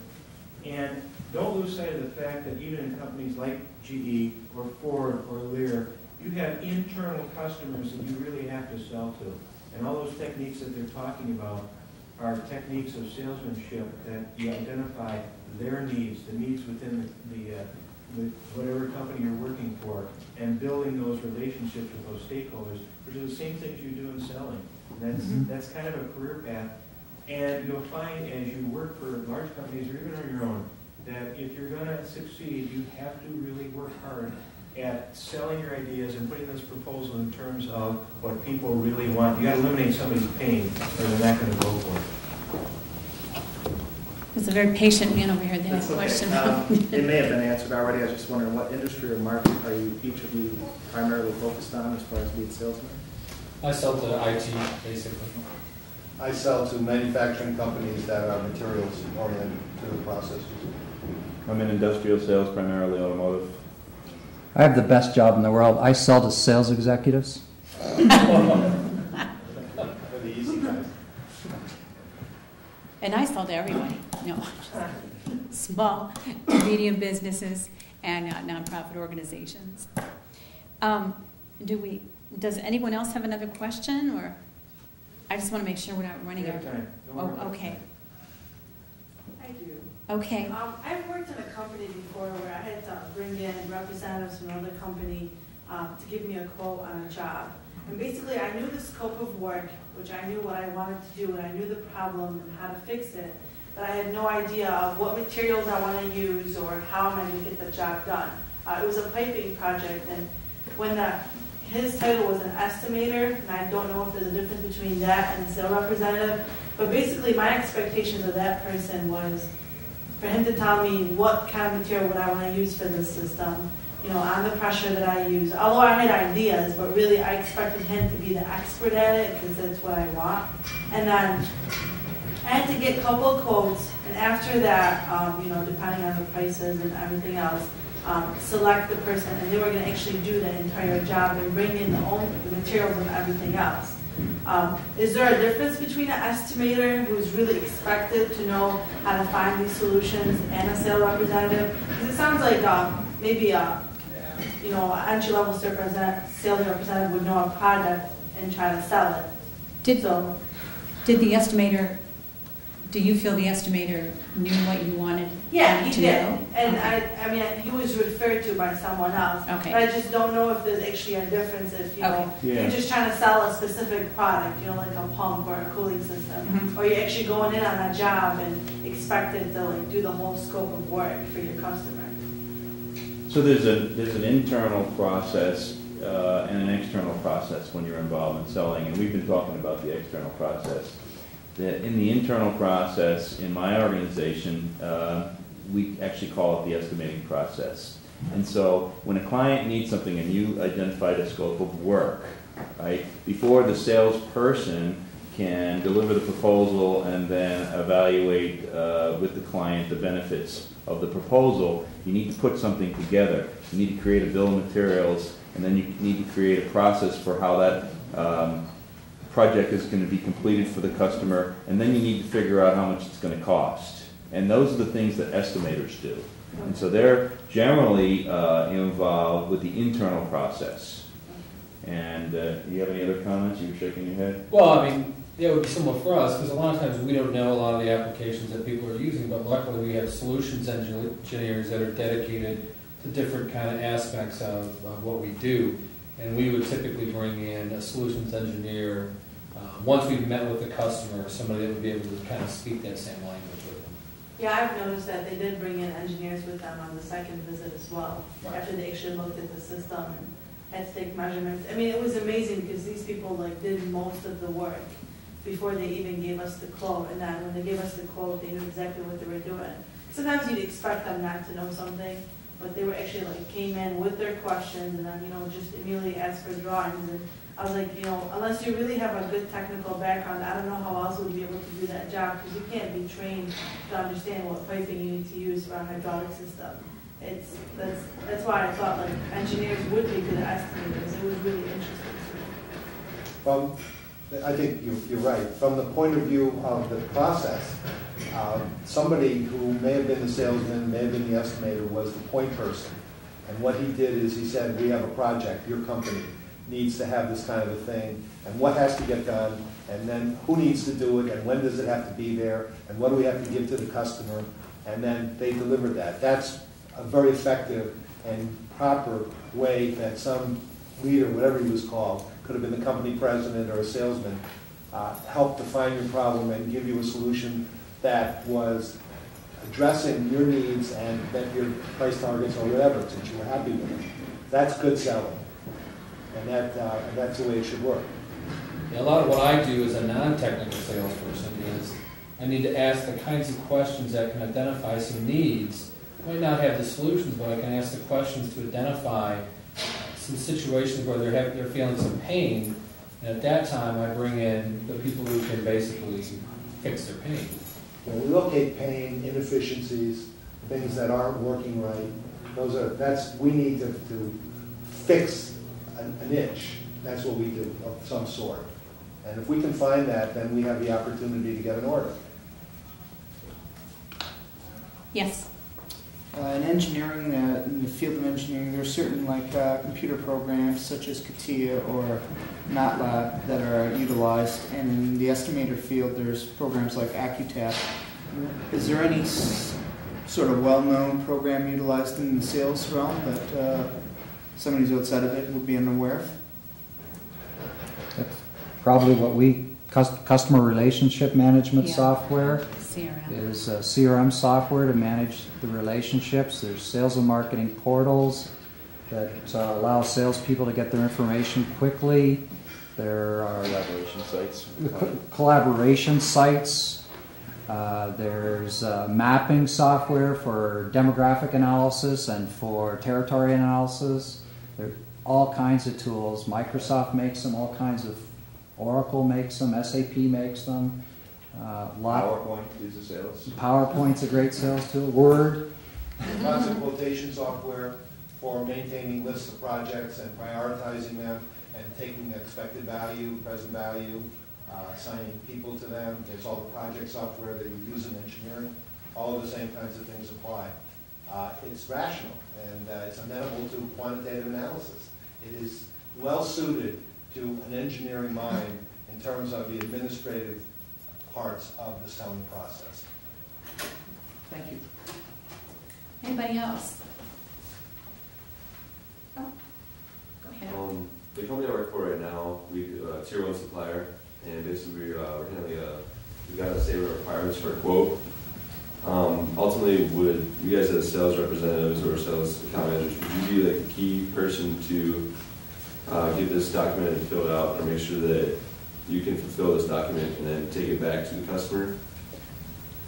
and don't lose sight of the fact that even in companies like GE or Ford or Lear, you have internal customers that you really have to sell to. And all those techniques that they're talking about are techniques of salesmanship that you identify their needs, the needs within the whatever company you're working for, and building those relationships with those stakeholders, which are the same things you do in selling. And that's kind of a career path. And you'll find as you work for large companies or even on your own, that if you're going to succeed, you have to really work hard at selling your ideas and putting this proposal in terms of what people really want. You got to eliminate somebody's pain, or they're not going to go for it. There's a very patient man over here that has a question. It may have been answered already. I was just wondering, what industry or market are each of you primarily focused on as far as being salesmen? I sell to IT, basically. I sell to manufacturing companies that are materials oriented to the processes. I'm in industrial sales, primarily automotive. I have the best job in the world. I sell to sales executives. They're the easy guys. And I sell to everybody. No, small to medium businesses and nonprofit organizations. Does anyone else have another question, or I just want to make sure we're not running out of time. Okay. I do. Okay. I've worked in a company before where I had to bring in representatives from another company to give me a quote on a job. And basically, I knew the scope of work, which I knew what I wanted to do, and I knew the problem and how to fix it. But I had no idea of what materials I want to use or how am I going to get the job done. It was a piping project, and when his title was an estimator, and I don't know if there's a difference between that and a sales representative, but basically my expectations of that person was for him to tell me what kind of material would I want to use for this system, you know, on the pressure that I use. Although I had ideas, but really I expected him to be the expert at it because that's what I want. And then I had to get a couple of quotes, and after that, you know, depending on the prices and everything else, select the person, and they were going to actually do the entire job and bring in the materials and everything else. Is there a difference between an estimator who's really expected to know how to find these solutions and a sales representative? Because it sounds like maybe you know, an entry-level sales representative would know a product and try to sell it. Did the estimator? Do you feel the estimator knew what you wanted? Yeah, he to did. know? And okay. I mean, he was referred to by someone else. Okay. But I just don't know if there's actually a difference if, you know, you're just trying to sell a specific product, you know, like a pump or a cooling system, or you're actually going in on a job and expected to like do the whole scope of work for your customer. So there's an internal process and an external process when you're involved in selling, and we've been talking about the external process. In the internal process, in my organization, we actually call it the estimating process. And so when a client needs something and you identified a scope of work, right, before the salesperson can deliver the proposal and then evaluate with the client the benefits of the proposal, you need to put something together. You need to create a bill of materials, and then you need to create a process for how that project is going to be completed for the customer, and then you need to figure out how much it's going to cost. And those are the things that estimators do. And so they're generally involved with the internal process. And do you have any other comments? You were shaking your head? Well, I mean, it would be similar for us, because a lot of times we don't know a lot of the applications that people are using, but luckily we have solutions engineers that are dedicated to different kind of aspects of what we do. And we would typically bring in a solutions engineer once we've met with the customer, somebody that would be able to kind of speak that same language with them. Yeah, I've noticed that they did bring in engineers with them on the second visit as well, after they actually looked at the system and had to take measurements. I mean, it was amazing because these people like did most of the work before they even gave us the quote, and then when they gave us the quote, they knew exactly what they were doing. Sometimes you'd expect them not to know something, but they were actually like came in with their questions and then, you know, just immediately asked for drawings. And I was like, you know, unless you really have a good technical background, I don't know how else we'd be able to do that job, because you can't be trained to understand what piping you need to use for a hydraulic system. That's why I thought like engineers would be good estimators. It was really interesting to me. I think you're right. From the point of view of the process, somebody who may have been the salesman, may have been the estimator, was the point person. And what he did is he said, we have a project, your company needs to have this kind of a thing, and what has to get done, and then who needs to do it, and when does it have to be there, and what do we have to give to the customer, and then they delivered that. That's a very effective and proper way that some leader, whatever he was called, could have been the company president or a salesman, help define your problem and give you a solution that was addressing your needs and met your price targets or whatever, since you were happy with it. That's good selling. And that's the way it should work. Yeah, a lot of what I do as a non-technical salesperson is I need to ask the kinds of questions that can identify some needs. I might not have the solutions, but I can ask the questions to identify some situations where they're feeling some pain. And at that time, I bring in the people who can basically fix their pain. When we locate pain, inefficiencies, things that aren't working right, we need to fix an itch. That's what we do of some sort. And if we can find that, then we have the opportunity to get an order. Yes. In engineering, in the field of engineering, there are certain computer programs such as CATIA or MATLAB that are utilized, and in the estimator field, there's programs like AccuTap. Is there any sort of well-known program utilized in the sales realm that somebody who's outside of it would be unaware of? That's probably what customer relationship management software. CRM. There's CRM software to manage the relationships. There's sales and marketing portals that allow salespeople to get their information quickly. There are collaboration sites. Collaboration sites. There's mapping software for demographic analysis and for territory analysis. There are all kinds of tools. Microsoft makes them, all kinds of Oracle makes them, SAP makes them. PowerPoint is a sales. PowerPoint's a great sales tool. Word. Lots of quotation software for maintaining lists of projects and prioritizing them and taking expected value, present value, assigning people to them. There's all the project software that you use in engineering. All of the same kinds of things apply. It's rational and it's amenable to quantitative analysis. It is well suited to an engineering mind in terms of the administrative parts of the selling process. Thank you. Anybody else? Oh, go ahead. The company I work for right now, we a tier 1 supplier, and basically we're handling we've got to say requirements for a quote. Ultimately, would you guys as sales representatives or sales account managers, would you be like the key person to get this document and fill it out, or make sure that you can fulfill this document and then take it back to the customer?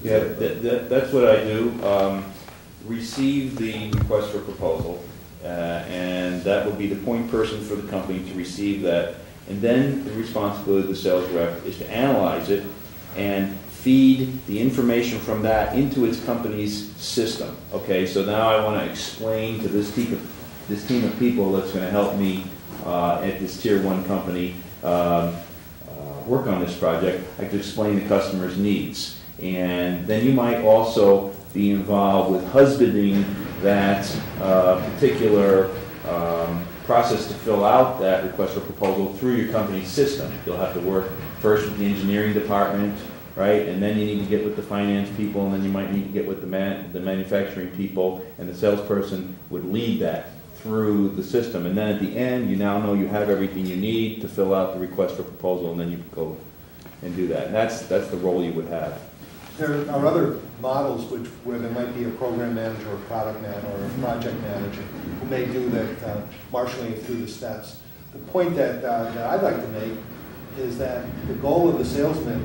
Yeah, that's what I do. Receive the request for proposal, and that would be the point person for the company to receive that. And then the responsibility of the sales rep is to analyze it and feed the information from that into its company's system. Okay, so now I want to explain to this team of people that's going to help me at this tier 1 company work on this project. I have to explain the customer's needs. And then you might also be involved with husbanding that particular process to fill out that request for proposal through your company's system. You'll have to work first with the engineering department, right? And then you need to get with the finance people, and then you might need to get with the manufacturing people, and the salesperson would lead that through the system. And then at the end, you now know you have everything you need to fill out the request for proposal, and then you can go and do that. And that's the role you would have. There are other models where there might be a program manager or a product manager or a project manager who may do that, marshalling it through the steps. The point that I'd like to make is that the goal of the salesman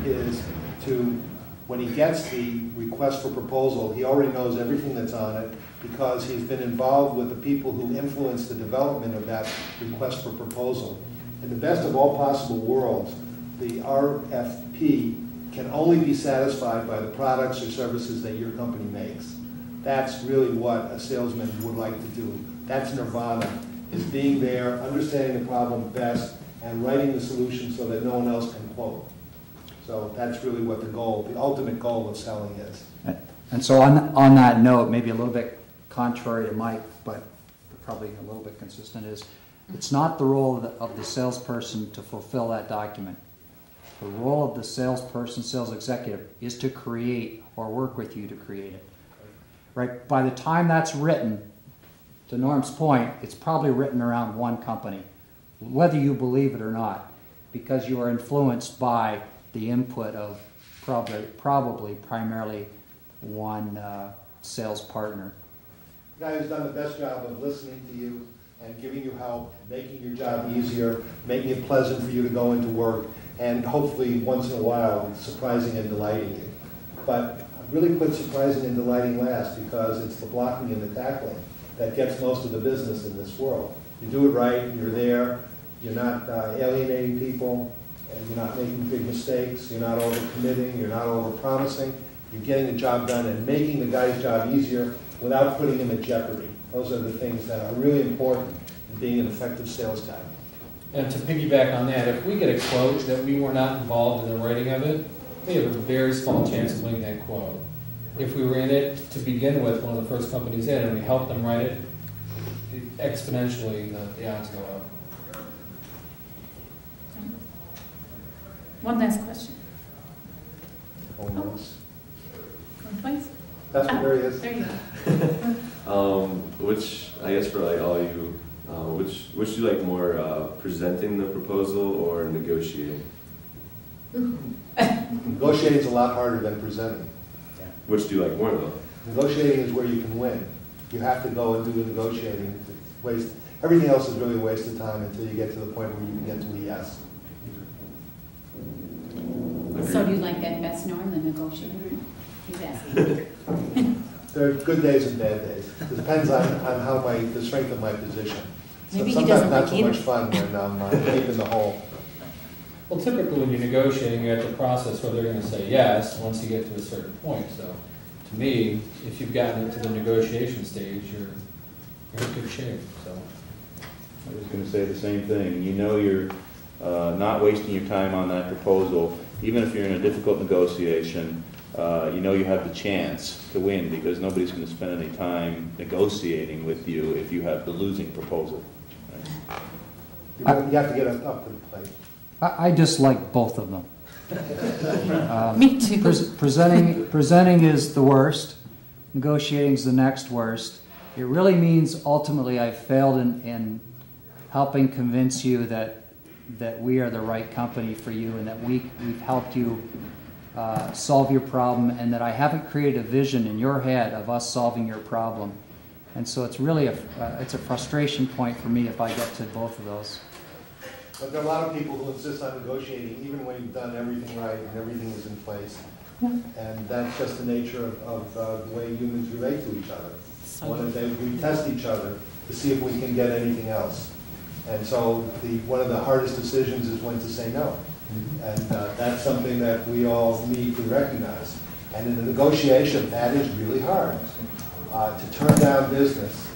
is to, when he gets the request for proposal, he already knows everything that's on it because he's been involved with the people who influence the development of that request for proposal. In the best of all possible worlds, the RFP can only be satisfied by the products or services that your company makes. That's really what a salesman would like to do. That's nirvana, is being there, understanding the problem best, and writing the solution so that no one else can quote. So that's really what the ultimate goal of selling is. And so on that note, maybe a little bit contrary to Mike, but probably a little bit consistent, is it's not the role of the salesperson to fulfill that document. The role of the salesperson, sales executive, is to create or work with you to create it. Right? By the time that's written, to Norm's point, it's probably written around one company, whether you believe it or not, because you are influenced by the input of probably primarily one sales partner. The guy who's done the best job of listening to you and giving you help, making your job easier, making it pleasant for you to go into work, and hopefully once in a while surprising and delighting you. But I really put surprising and delighting last because it's the blocking and the tackling that gets most of the business in this world. You do it right, you're there, you're not alienating people, and you're not making big mistakes, you're not over-committing, you're not over-promising, you're getting the job done and making the guy's job easier without putting him at jeopardy. Those are the things that are really important in being an effective sales guy. And to piggyback on that, if we get a quote that we were not involved in the writing of it, we have a very small chance of winning that quote. If we were in it to begin with, one of the first companies in, and we helped them write it, exponentially the odds go up. One last question. Oh, Please. That's what there he is. There you go. Which, I guess for like all you, which do you like more, presenting the proposal or negotiating? Negotiating is a lot harder than presenting. Which do you like more though? Negotiating is where you can win. You have to go and do the negotiating. Everything else is really a waste of time until you get to the point where you can get to a yes. So do you like that best, Norm, the negotiator? He's asking. There are good days and bad days. It depends on how the strength of my position. Maybe So he sometimes doesn't not like so either. much fun when I'm deep in the hole. Well, typically when you're negotiating, you have to process whether they're going to say yes once you get to a certain point. So, to me, if you've gotten it to the negotiation stage, you're in good shape. So, I was going to say the same thing. You know you're not wasting your time on that proposal, even if you're in a difficult negotiation. You know you have the chance to win because nobody's going to spend any time negotiating with you if you have the losing proposal. Right? You have to get up to the plate. I dislike both of them. Me too. Presenting is the worst. Negotiating is the next worst. It really means ultimately I've failed in helping convince you that we are the right company for you and that we've helped you solve your problem, and that I haven't created a vision in your head of us solving your problem. And so it's really it's a frustration point for me if I get to both of those. But there are a lot of people who insist on negotiating even when you've done everything right and everything is in place. Yeah. And that's just the nature of the way humans relate to each other. We test each other to see if we can get anything else. And so one of the hardest decisions is when to say no. And that's something that we all need to recognize. And in the negotiation, that is really hard. To turn down business,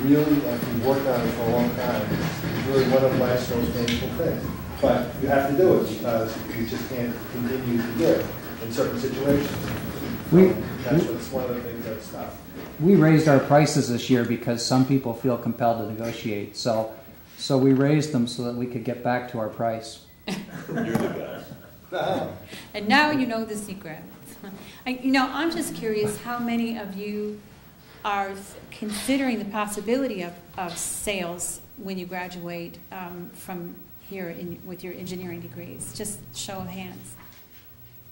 really, after you've worked on it for a long time, is really one of life's most painful things. But you have to do it because you just can't continue to give in certain situations. That's one of the things that's tough. We raised our prices this year because some people feel compelled to negotiate. So we raised them so that we could get back to our price. You're the guy. And now you know the secret. I'm just curious how many of you are considering the possibility of sales when you graduate from here with your engineering degrees. Just show of hands.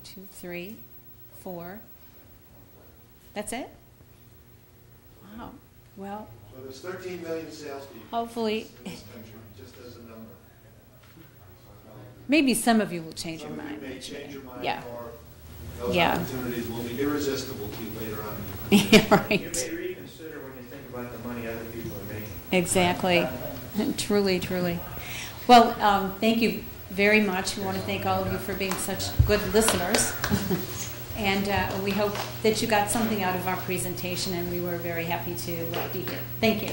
2, 3, 4. That's it? Wow. Well. So there's 13 million salespeople Hopefully. in this country, just as a number. Maybe some of you will change your mind. Some of you may change your mind, Yeah. or those Yeah. opportunities will be irresistible to you later on. Yeah, right. You may reconsider when you think about the money other people are making. Exactly. Truly, truly. Well, thank you very much. We want to thank all of you for being such good listeners. And we hope that you got something out of our presentation, and we were very happy to be here. Thank you.